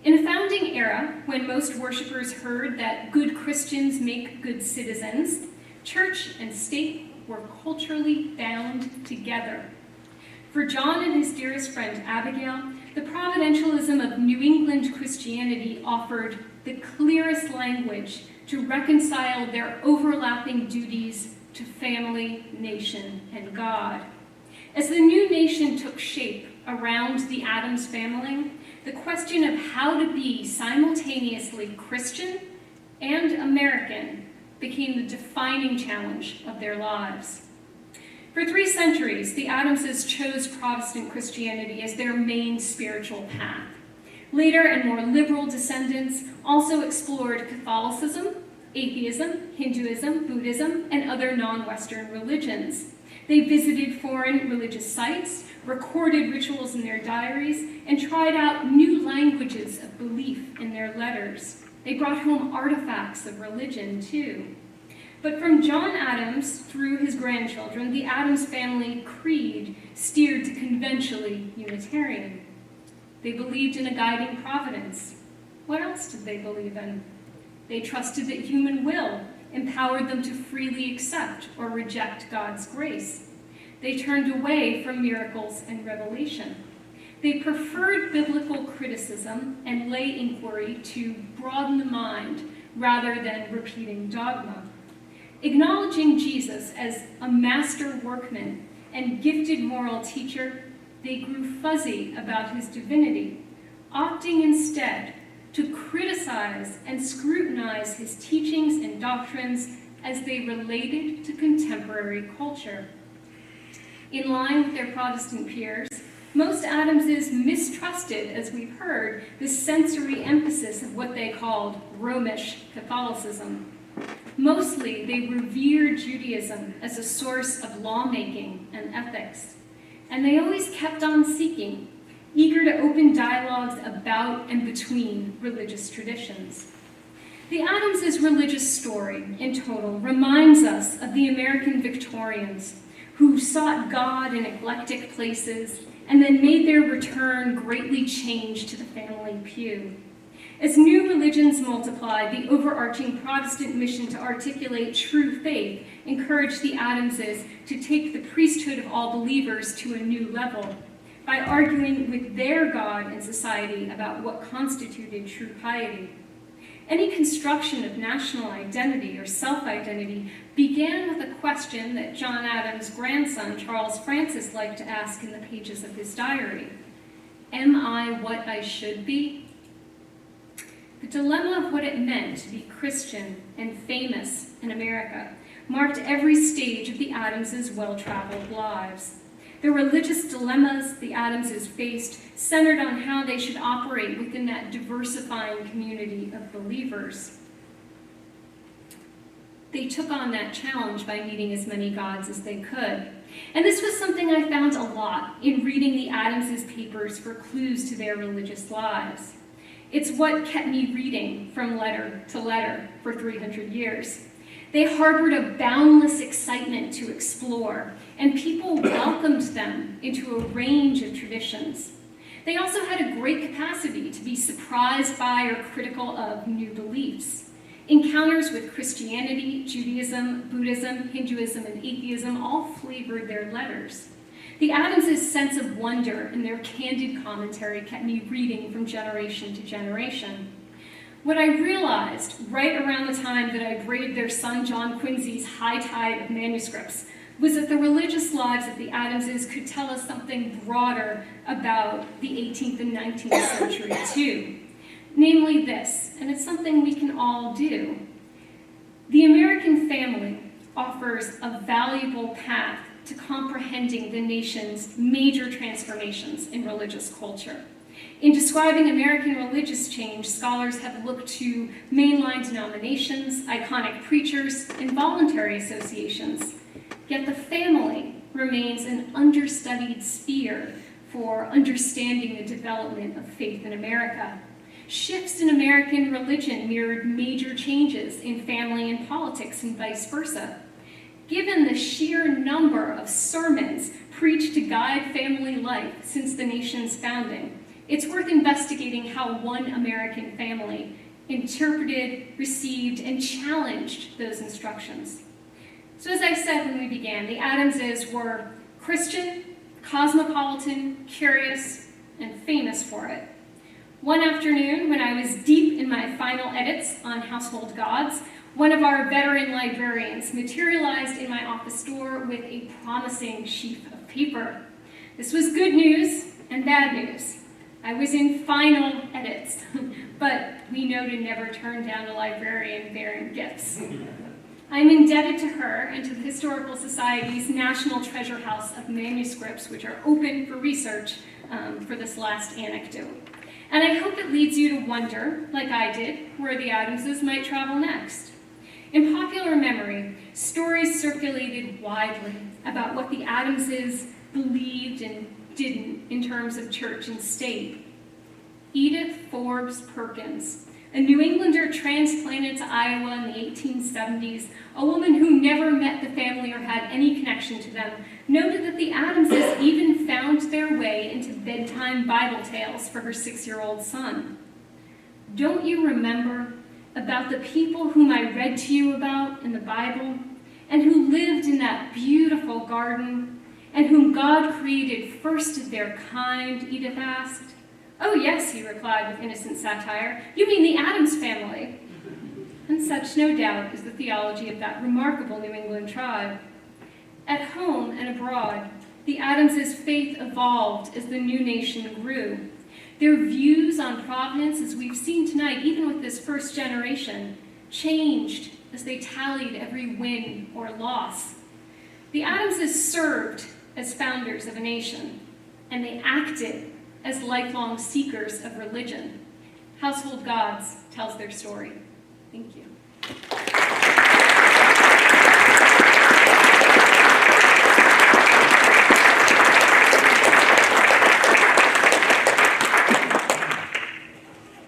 In a founding era, when most worshipers heard that good Christians make good citizens, church and state were culturally bound together. For John and his dearest friend Abigail, the providentialism of New England Christianity offered the clearest language to reconcile their overlapping duties to family, nation, and God. As the new nation took shape around the Adams family, the question of how to be simultaneously Christian and American became the defining challenge of their lives. For 3 centuries, the Adamses chose Protestant Christianity as their main spiritual path. Later and more liberal descendants also explored Catholicism, atheism, Hinduism, Buddhism, and other non-Western religions. They visited foreign religious sites, recorded rituals in their diaries, and tried out new languages of belief in their letters. They brought home artifacts of religion, too. But from John Adams through his grandchildren, the Adams family creed steered to conventionally Unitarian. They believed in a guiding providence. What else did they believe in? They trusted that human will empowered them to freely accept or reject God's grace. They turned away from miracles and revelation. They preferred biblical criticism and lay inquiry to broaden the mind rather than repeating dogma. Acknowledging Jesus as a master workman and gifted moral teacher, they grew fuzzy about his divinity, opting instead to criticize and scrutinize his teachings and doctrines as they related to contemporary culture. In line with their Protestant peers, most Adamses mistrusted, as we've heard, the sensory emphasis of what they called Romish Catholicism. Mostly, they revered Judaism as a source of lawmaking and ethics, and they always kept on seeking, eager to open dialogues about and between religious traditions. The Adamses' religious story, in total, reminds us of the American Victorians who sought God in eclectic places and then made their return greatly changed to the family pew. As new religions multiplied, the overarching Protestant mission to articulate true faith encouraged the Adamses to take the priesthood of all believers to a new level by arguing with their God and society about what constituted true piety. Any construction of national identity or self-identity began with a question that John Adams' grandson, Charles Francis, liked to ask in the pages of his diary. Am I what I should be? The dilemma of what it meant to be Christian and famous in America marked every stage of the Adamses' well-traveled lives. The religious dilemmas the Adamses faced centered on how they should operate within that diversifying community of believers. They took on that challenge by meeting as many gods as they could. And this was something I found a lot in reading the Adamses' papers for clues to their religious lives. It's what kept me reading from letter to letter for 300 years. They harbored a boundless excitement to explore, and people welcomed them into a range of traditions. They also had a great capacity to be surprised by or critical of new beliefs. Encounters with Christianity, Judaism, Buddhism, Hinduism, and atheism all flavored their letters. The Adamses' sense of wonder and their candid commentary kept me reading from generation to generation. What I realized right around the time that I graded their son John Quincy's high tide of manuscripts was that the religious lives of the Adamses could tell us something broader about the 18th and 19th century too. Namely this, and it's something we can all do. The American family offers a valuable path to comprehending the nation's major transformations in religious culture. In describing American religious change, scholars have looked to mainline denominations, iconic preachers, and voluntary associations. Yet the family remains an understudied sphere for understanding the development of faith in America. Shifts in American religion mirrored major changes in family and politics and vice versa. Given the sheer number of sermons preached to guide family life since the nation's founding, it's worth investigating how one American family interpreted, received, and challenged those instructions. So as I said when we began, the Adamses were Christian, cosmopolitan, curious, and famous for it. One afternoon, when I was deep in my final edits on household gods, one of our veteran librarians materialized in my office door with a promising sheaf of paper. This was good news and bad news. I was in final edits, but we know to never turn down a librarian bearing gifts. I'm indebted to her and to the Historical Society's National Treasure House of manuscripts, which are open for research for this last anecdote. And I hope it leads you to wonder, like I did, where the Adamses might travel next. In popular memory, stories circulated widely about what the Adamses believed and didn't in terms of church and state. Edith Forbes Perkins, a New Englander transplanted to Iowa in the 1870s, a woman who never met the family or had any connection to them, noted that the Adamses even found their way into bedtime Bible tales for her 6-year-old son. Don't you remember about the people whom I read to you about in the Bible, and who lived in that beautiful garden, and whom God created first of their kind? Edith asked. Oh yes, he replied with innocent satire. You mean the Adams family. And such, no doubt, is the theology of that remarkable New England tribe. At home and abroad, the Adamses' faith evolved as the new nation grew. Their views on Providence, as we've seen tonight, even with this first generation, changed as they tallied every win or loss. The Adamses served as founders of a nation, and they acted as lifelong seekers of religion. Household Gods tells their story. Thank you.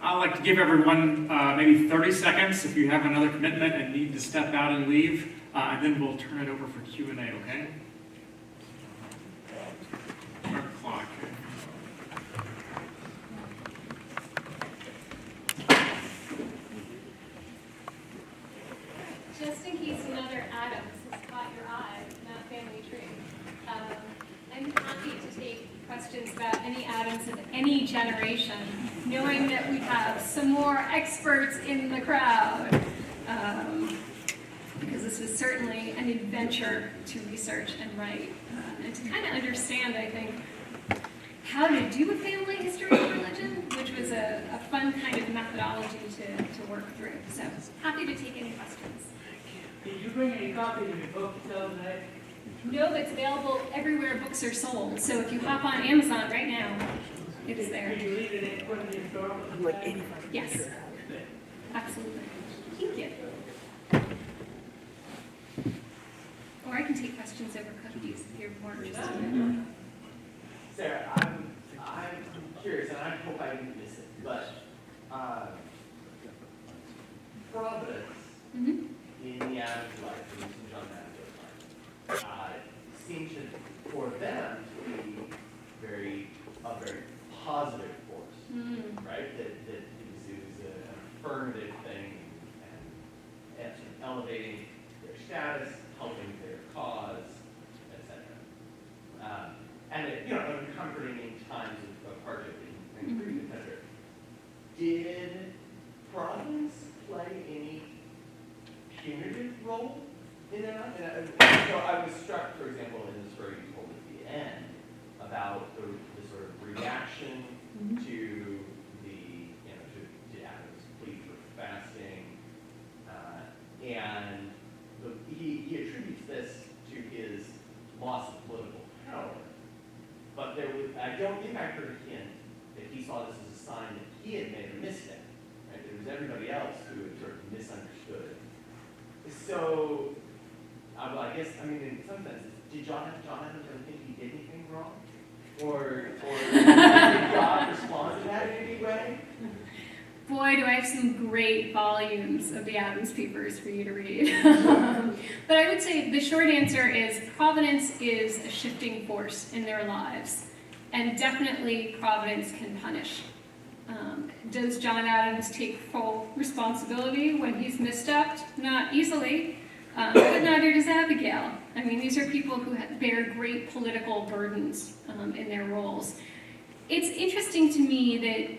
I'd like to give everyone everyone maybe 30 seconds if you have another commitment and need to step out and leave, and then we'll turn it over for Q&A, okay? Start the clock. Just in case another Adams has caught your eye in that family tree, I'm happy to take questions about any Adams of any generation, knowing that we have some more experts in the crowd, because this is certainly an adventure to research and write, and to kind of understand, I think, how to do a family history of religion, which was a fun kind of methodology to work through. So happy to take any questions. Did you bring any copies of your book to sell today? No, it's available everywhere books are sold. So if you hop on Amazon right now, it is there. Did you leave it in one of the historical societies? Yes, absolutely. Thank you. Or I can take questions over cookies if you're more interested in Sarah, I'm curious, and I hope I didn't miss it, but Providence it. Mm-hmm. in the Adams life, in John Adams' life, seems to, for them to be a very positive force, right? That it was an affirmative thing and sort of elevating their status, helping their cause, etc. And comforting in times of hardship and grief, etc. Did Providence play any punitive role in that? So I was struck, for example, in the story you told at the end about the sort of reaction to to Adam's plea for fasting, and he attributes this to his loss of political power. But I don't think I heard a hint that he saw this as a sign that he had made a misstep. Right? It was everybody else who had sort of misunderstood. So, I guess, in some senses, did John Adams ever think he did anything wrong? Or did God respond to that in any way? Boy, do I have some great volumes of the Adams papers for you to read. But I would say the short answer is Providence is a shifting force in their lives. And definitely Providence can punish. Does John Adams take full responsibility when he's misstepped? Not easily, but neither does Abigail. These are people who bear great political burdens in their roles. It's interesting to me that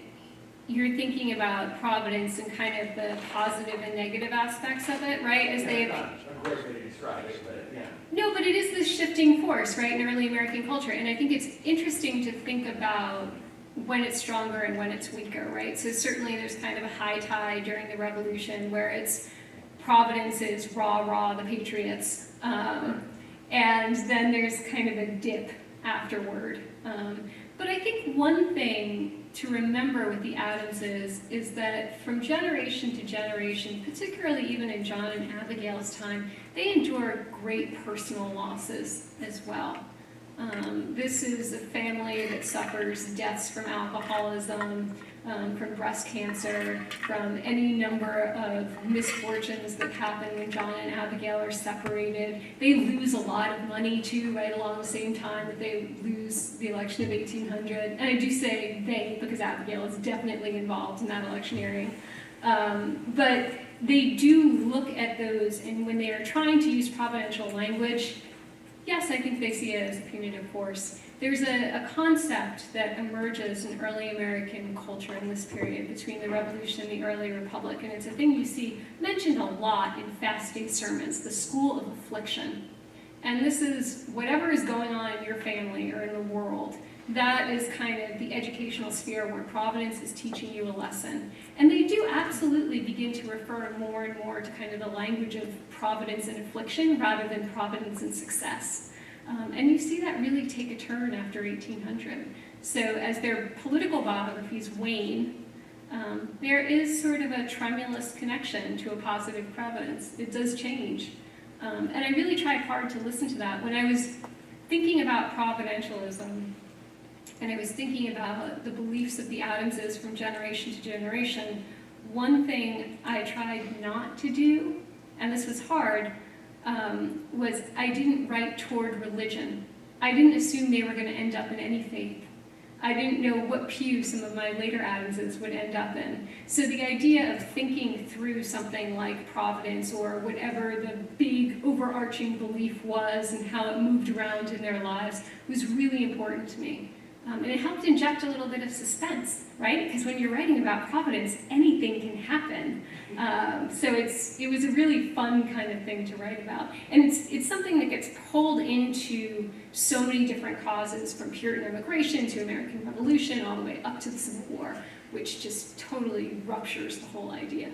you're thinking about Providence and kind of the positive and negative aspects of it, right? As they not a great way to describe it, but yeah. No, but it is this shifting force, right, in early American culture. And I think it's interesting to think about when it's stronger and when it's weaker, right? So certainly there's kind of a high tide during the Revolution where it's Providence is rah, the Patriots. And then there's kind of a dip afterward. But I think one thing to remember with the Adamses is that from generation to generation, particularly even in John and Abigail's time, they endured great personal losses as well. This is a family that suffers deaths from alcoholism, from breast cancer, from any number of misfortunes that happen when John and Abigail are separated. They lose a lot of money too, right along the same time that they lose the election of 1800. And I do say they because Abigail is definitely involved in that electioneering. But they do look at those, and when they are trying to use providential language, yes, I think they see it as a punitive force. There's a concept that emerges in early American culture in this period between the Revolution and the early Republic, and it's a thing you see mentioned a lot in fast day sermons, the school of affliction. And this is whatever is going on in your family or in the world. That is kind of the educational sphere where Providence is teaching you a lesson. And they do absolutely begin to refer more and more to kind of the language of providence and affliction rather than providence and success. And you see that really take a turn after 1800. So as their political biographies wane, there is sort of a tremulous connection to a positive providence. It does change. And I really tried hard to listen to that. When I was thinking about providentialism, and I was thinking about the beliefs of the Adamses from generation to generation, one thing I tried not to do, and this was hard, was I didn't write toward religion. I didn't assume they were going to end up in any faith. I didn't know what pew some of my later Adamses would end up in. So the idea of thinking through something like Providence or whatever the big overarching belief was and how it moved around in their lives was really important to me. And it helped inject a little bit of suspense, right? Because when you're writing about Providence, anything can happen. So it was a really fun kind of thing to write about. And it's something that gets pulled into so many different causes, from Puritan immigration to American Revolution, all the way up to the Civil War, which just totally ruptures the whole idea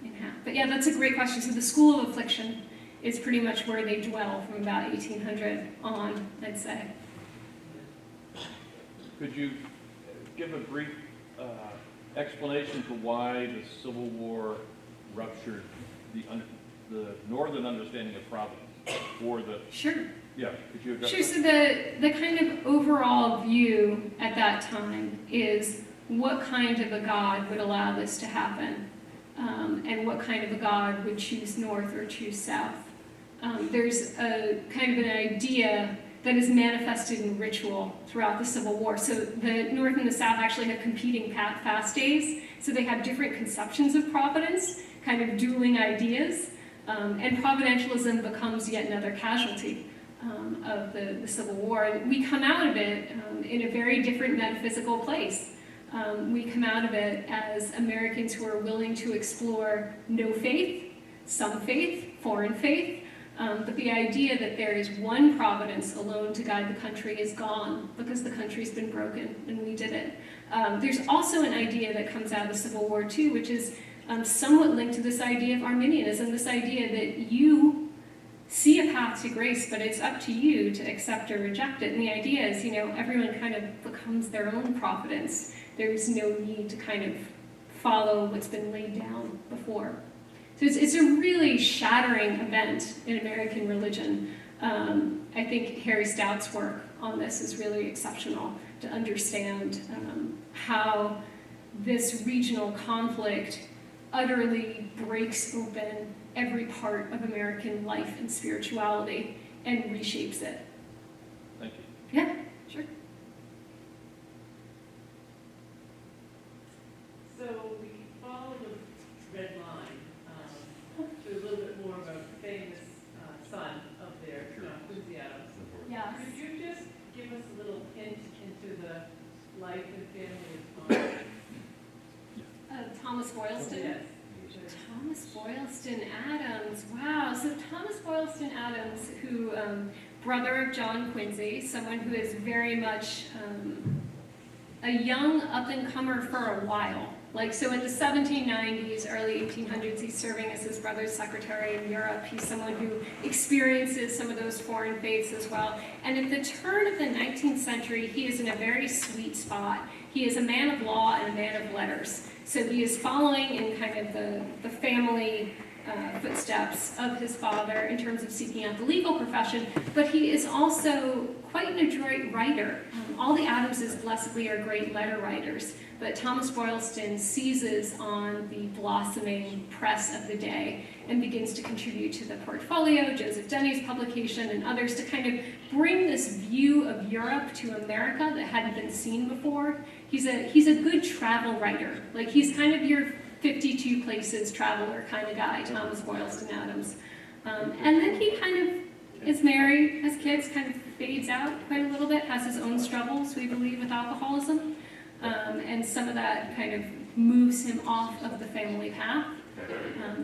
in half. But yeah, that's a great question. So the School of Affliction is pretty much where they dwell from about 1800 on, I'd say. Could you give a brief explanation for why the Civil War ruptured the northern understanding of Providence? Or the Sure. yeah, could you address Sure. So the kind of overall view at that time is what kind of a God would allow this to happen, and what kind of a God would choose north or choose south. There's a kind of an idea that is manifested in ritual throughout the Civil War. So the North and the South actually have competing fast days, so they have different conceptions of Providence, kind of dueling ideas, and providentialism becomes yet another casualty of the Civil War. We come out of it in a very different metaphysical place. We come out of it as Americans who are willing to explore no faith, some faith, foreign faith, but the idea that there is one providence alone to guide the country is gone because the country's been broken and we did it. There's also an idea that comes out of the Civil War too, which is somewhat linked to this idea of Arminianism, this idea that you see a path to grace, but it's up to you to accept or reject it. And the idea is, everyone kind of becomes their own providence. There's no need to kind of follow what's been laid down before. So it's a really shattering event in American religion. I think Harry Stout's work on this is really exceptional to understand how this regional conflict utterly breaks open every part of American life and spirituality and reshapes it. Thank you. Yeah, sure. So we follow the red line to a little bit more of a famous son of theirs, Quincy Adams. Yes. Could you just give us a little hint into the life and family of Thomas Boylston? Yes. Thomas Boylston Adams, wow. So Thomas Boylston Adams, who, brother of John Quincy, someone who is very much a young up-and-comer for a while. So in the 1790s, early 1800s, he's serving as his brother's secretary in Europe. He's someone who experiences some of those foreign faiths as well. And at the turn of the 19th century, he is in a very sweet spot. He is a man of law and a man of letters. So he is following in kind of the family footsteps of his father in terms of seeking out the legal profession, but he is also quite an adroit writer. All the Adamses blessedly are great letter writers, but Thomas Boylston seizes on the blossoming press of the day and begins to contribute to the portfolio, Joseph Denny's publication, and others to kind of bring this view of Europe to America that hadn't been seen before. He's a good travel writer. He's kind of your 52 places traveler kind of guy, Thomas Boylston Adams. And then he kind of is married, has kids, kind of fades out quite a little bit, has his own struggles, we believe, with alcoholism. And some of that kind of moves him off of the family path.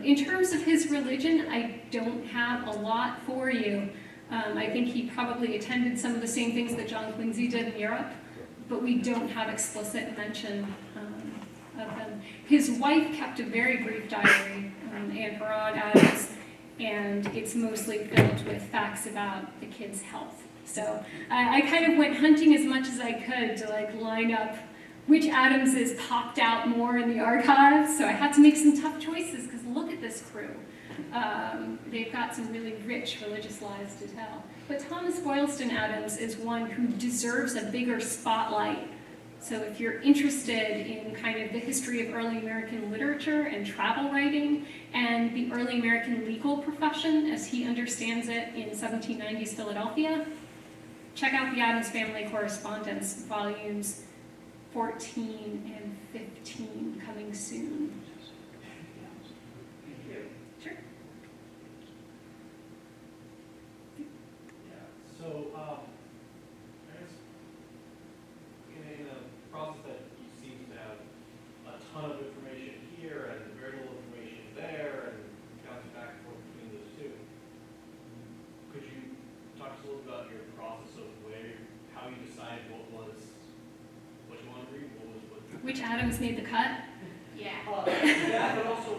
In terms of his religion, I don't have a lot for you. I think he probably attended some of the same things that John Quincy did in Europe, but we don't have explicit mention of them. His wife kept a very brief diary, Anne Perrod Adams, and it's mostly filled with facts about the kids' health. So I kind of went hunting as much as I could to line up which Adamses popped out more in the archives. So I had to make some tough choices because look at this crew. They've got some really rich religious lives to tell. But Thomas Boylston Adams is one who deserves a bigger spotlight So if you're interested in kind of the history of early American literature and travel writing and the early American legal profession as he understands it in 1790s Philadelphia, check out the Addams Family Correspondence, volumes 14 and 15 coming soon. Thank you. Sure. Yeah, so, I guess, in a process that you seem to have a ton of information here and very little information there, and bouncing back and forth between those two, could you talk to us a little about your process of how you decided what you wanted to read, Which Addams made the cut? Yeah. that, but also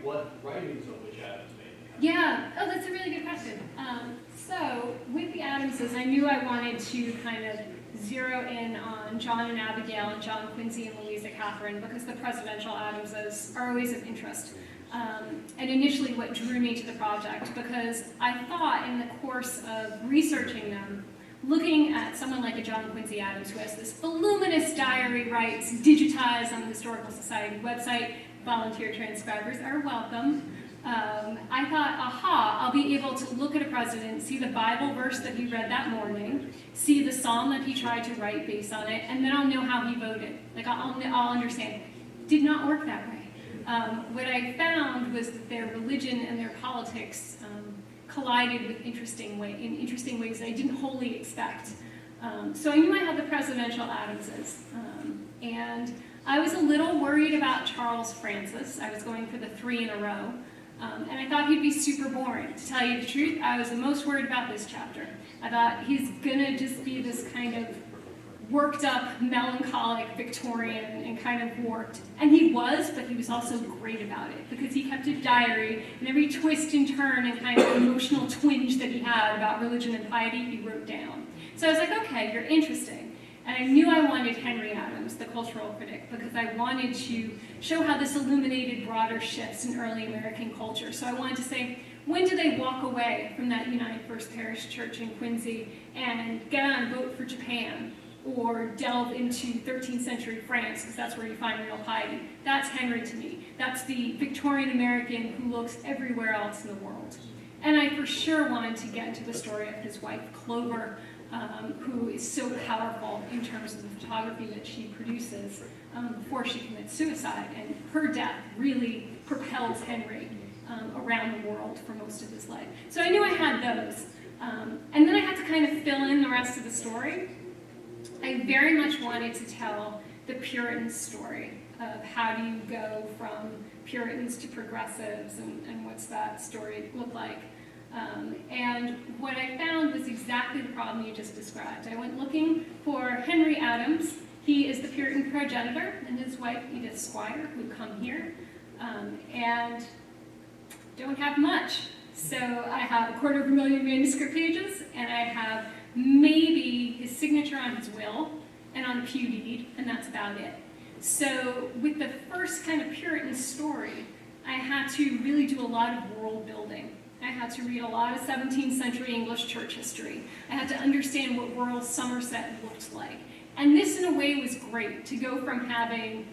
what writings of which Addams made the cut? Yeah, oh, that's a really good question. So with the Addamses, I knew I wanted to kind of zero in on John and Abigail and John Quincy and Louisa Catherine because the presidential Addamses are always of interest. And initially what drew me to the project, because I thought in the course of researching them, looking at someone like a John Quincy Adams who has this voluminous diary rights digitized on the Historical Society website, volunteer transcribers are welcome. I thought, aha, I'll be able to look at a president, see the Bible verse that he read that morning, see the psalm that he tried to write based on it, and then I'll know how he voted. Like, I'll understand. Did not work that way. What I found was that their religion and their politics collided with interesting ways that I didn't wholly expect. So I knew I had the presidential Adamses. And I was a little worried about Charles Francis. I was going for the 3 in a row. And I thought he'd be super boring. To tell you the truth, I was the most worried about this chapter. I thought he's gonna just be this kind of worked up, melancholic Victorian and kind of warped. And he was, but he was also great about it because he kept a diary and every twist and turn and kind of emotional twinge that he had about religion and piety, he wrote down. So I was like, okay, you're interesting. And I knew I wanted Henry Adams, the cultural critic, because I wanted to show how this illuminated broader shifts in early American culture. So I wanted to say, when do they walk away from that United First Parish Church in Quincy and get on a boat for Japan? Or delve into 13th century France, because that's where you find real piety. That's Henry to me. That's the Victorian American who looks everywhere else in the world. And I for sure wanted to get into the story of his wife, Clover, who is so powerful in terms of the photography that she produces before she commits suicide. And her death really propels Henry around the world for most of his life. So I knew I had those. And then I had to kind of fill in the rest of the story. I very much wanted to tell the Puritan story of how do you go from Puritans to progressives and what's that story look like. And what I found was exactly the problem you just described. I went looking for Henry Adams. He is the Puritan progenitor, and his wife, Edith Squire, who come here, and don't have much. So I have 250,000 manuscript pages, and I have maybe his signature on his will and on a pew deed, and that's about it. So with the first kind of Puritan story, I had to really do a lot of world building. I had to read a lot of 17th century English church history. I had to understand what rural Somerset looked like. And this in a way was great, to go from having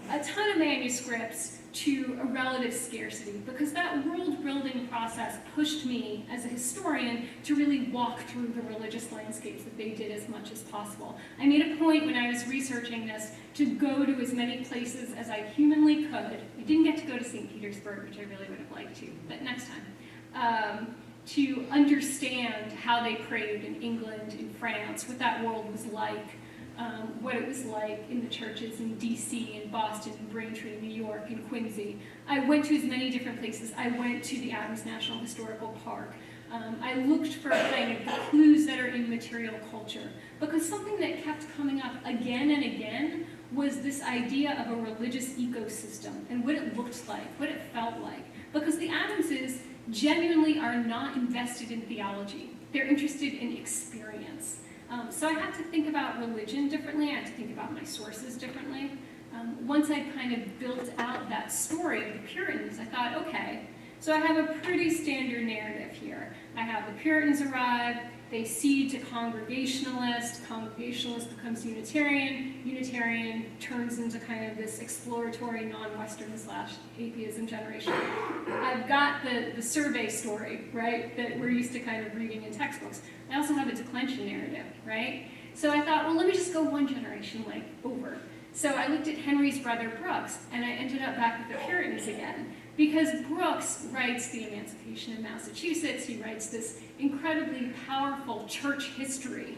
a ton of manuscripts to a relative scarcity, because that world building process pushed me as a historian to really walk through the religious landscapes that they did as much as possible. I made a point when I was researching this to go to as many places as I humanly could. I didn't get to go to St. Petersburg, which I really would have liked to, but next time. To understand how they prayed in England, in France, what that world was like, what it was like in the churches in DC, in Boston, in Braintree, New York, in Quincy. I went to as many different places. I went to the Adams National Historical Park. I looked for kind of the clues that are in material culture, because something that kept coming up again and again was this idea of a religious ecosystem and what it looked like, what it felt like. Because the Adamses genuinely are not invested in theology. They're interested in experience. So I had to think about religion differently. I had to think about my sources differently. Once I kind of built out that story of the Puritans, I thought, okay, So I have a pretty standard narrative here. I have the Puritans arrive, they cede to Congregationalist, Congregationalist becomes Unitarian, Unitarian turns into kind of this exploratory non-Western / atheism generation. I've got the survey story, right, that we're used to kind of reading in textbooks. I also have a declension narrative, right? So I thought, well, let me just go one generation over. So I looked at Henry's brother Brooks, and I ended up back with the Puritans again. Because Brooks writes the Emancipation of Massachusetts, he writes this incredibly powerful church history,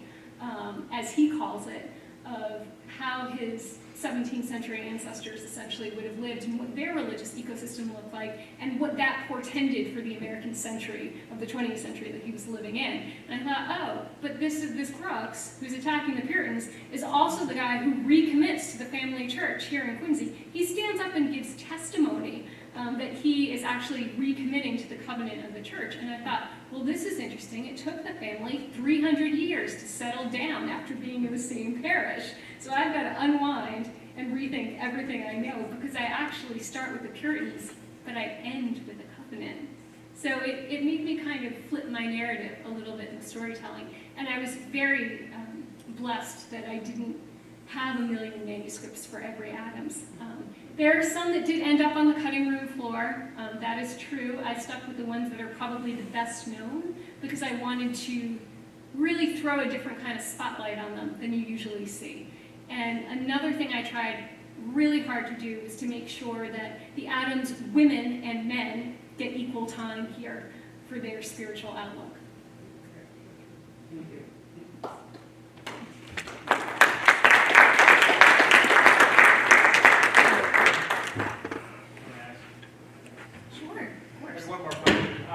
as he calls it, of how his 17th century ancestors essentially would have lived and what their religious ecosystem looked like and what that portended for the American century of the 20th century that he was living in. And I thought, oh, but this Brooks, who's attacking the Puritans, is also the guy who recommits to the family church here in Quincy. He stands up and gives testimony that he is actually recommitting to the covenant of the church. And I thought, well, this is interesting. It took the family 300 years to settle down after being in the same parish. So I've got to unwind and rethink everything I know, because I actually start with the Puritans, but I end with the covenant. So it made me kind of flip my narrative a little bit in the storytelling. And I was very blessed that I didn't have a million manuscripts for every Adams. There are some that did end up on the cutting room floor. That is true. I stuck with the ones that are probably the best known because I wanted to really throw a different kind of spotlight on them than you usually see. And another thing I tried really hard to do is to make sure that the Adams women and men get equal time here for their spiritual outlook. Thank you. Sure, of course. And one more question.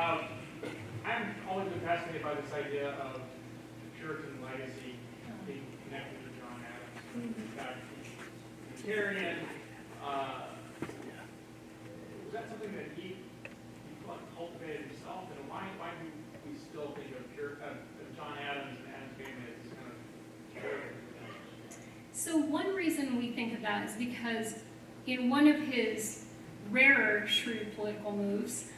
I'm always been fascinated by this idea of the Puritan legacy being connected to John Adams. In fact, Unitarian, was that something that he cultivated himself? And why do we still think of John Adams and Adams family as this kind of Puritan? So one reason we think of that is because in one of his rarer shrewd political moves,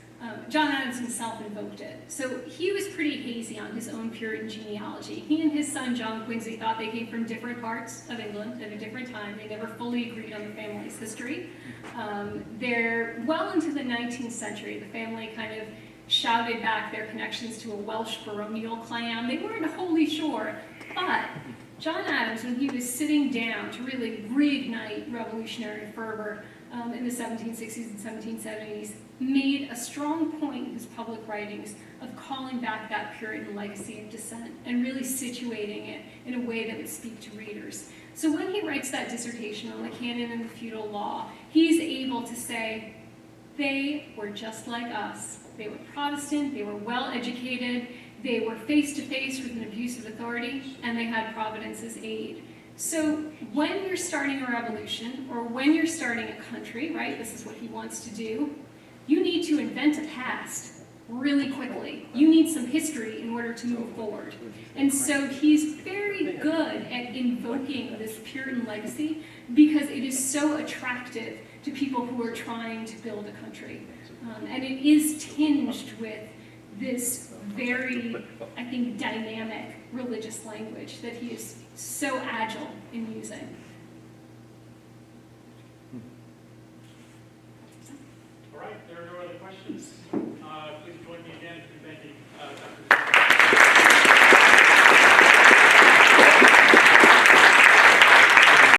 John Adams himself invoked it. So he was pretty hazy on his own Puritan genealogy. He and his son John Quincy thought they came from different parts of England at a different time. They never fully agreed on the family's history. They're well into the 19th century. The family kind of shouted back their connections to a Welsh baronial clan. They weren't wholly sure, but John Adams, when he was sitting down to really reignite revolutionary fervor in the 1760s and 1770s, made a strong point in his public writings of calling back that Puritan legacy of descent and really situating it in a way that would speak to readers. So when he writes that dissertation on the canon and the feudal law, he's able to say, they were just like us. They were Protestant, they were well educated, they were face to face with an abuse of authority, and they had Providence's aid. So when you're starting a revolution, or when you're starting a country, right, this is what he wants to do, you need to invent a past really quickly. You need some history in order to move forward. And so he's very good at invoking this Puritan legacy because it is so attractive to people who are trying to build a country. And it is tinged with this very, I think, dynamic religious language that he is so agile in using. All right, there are no other questions.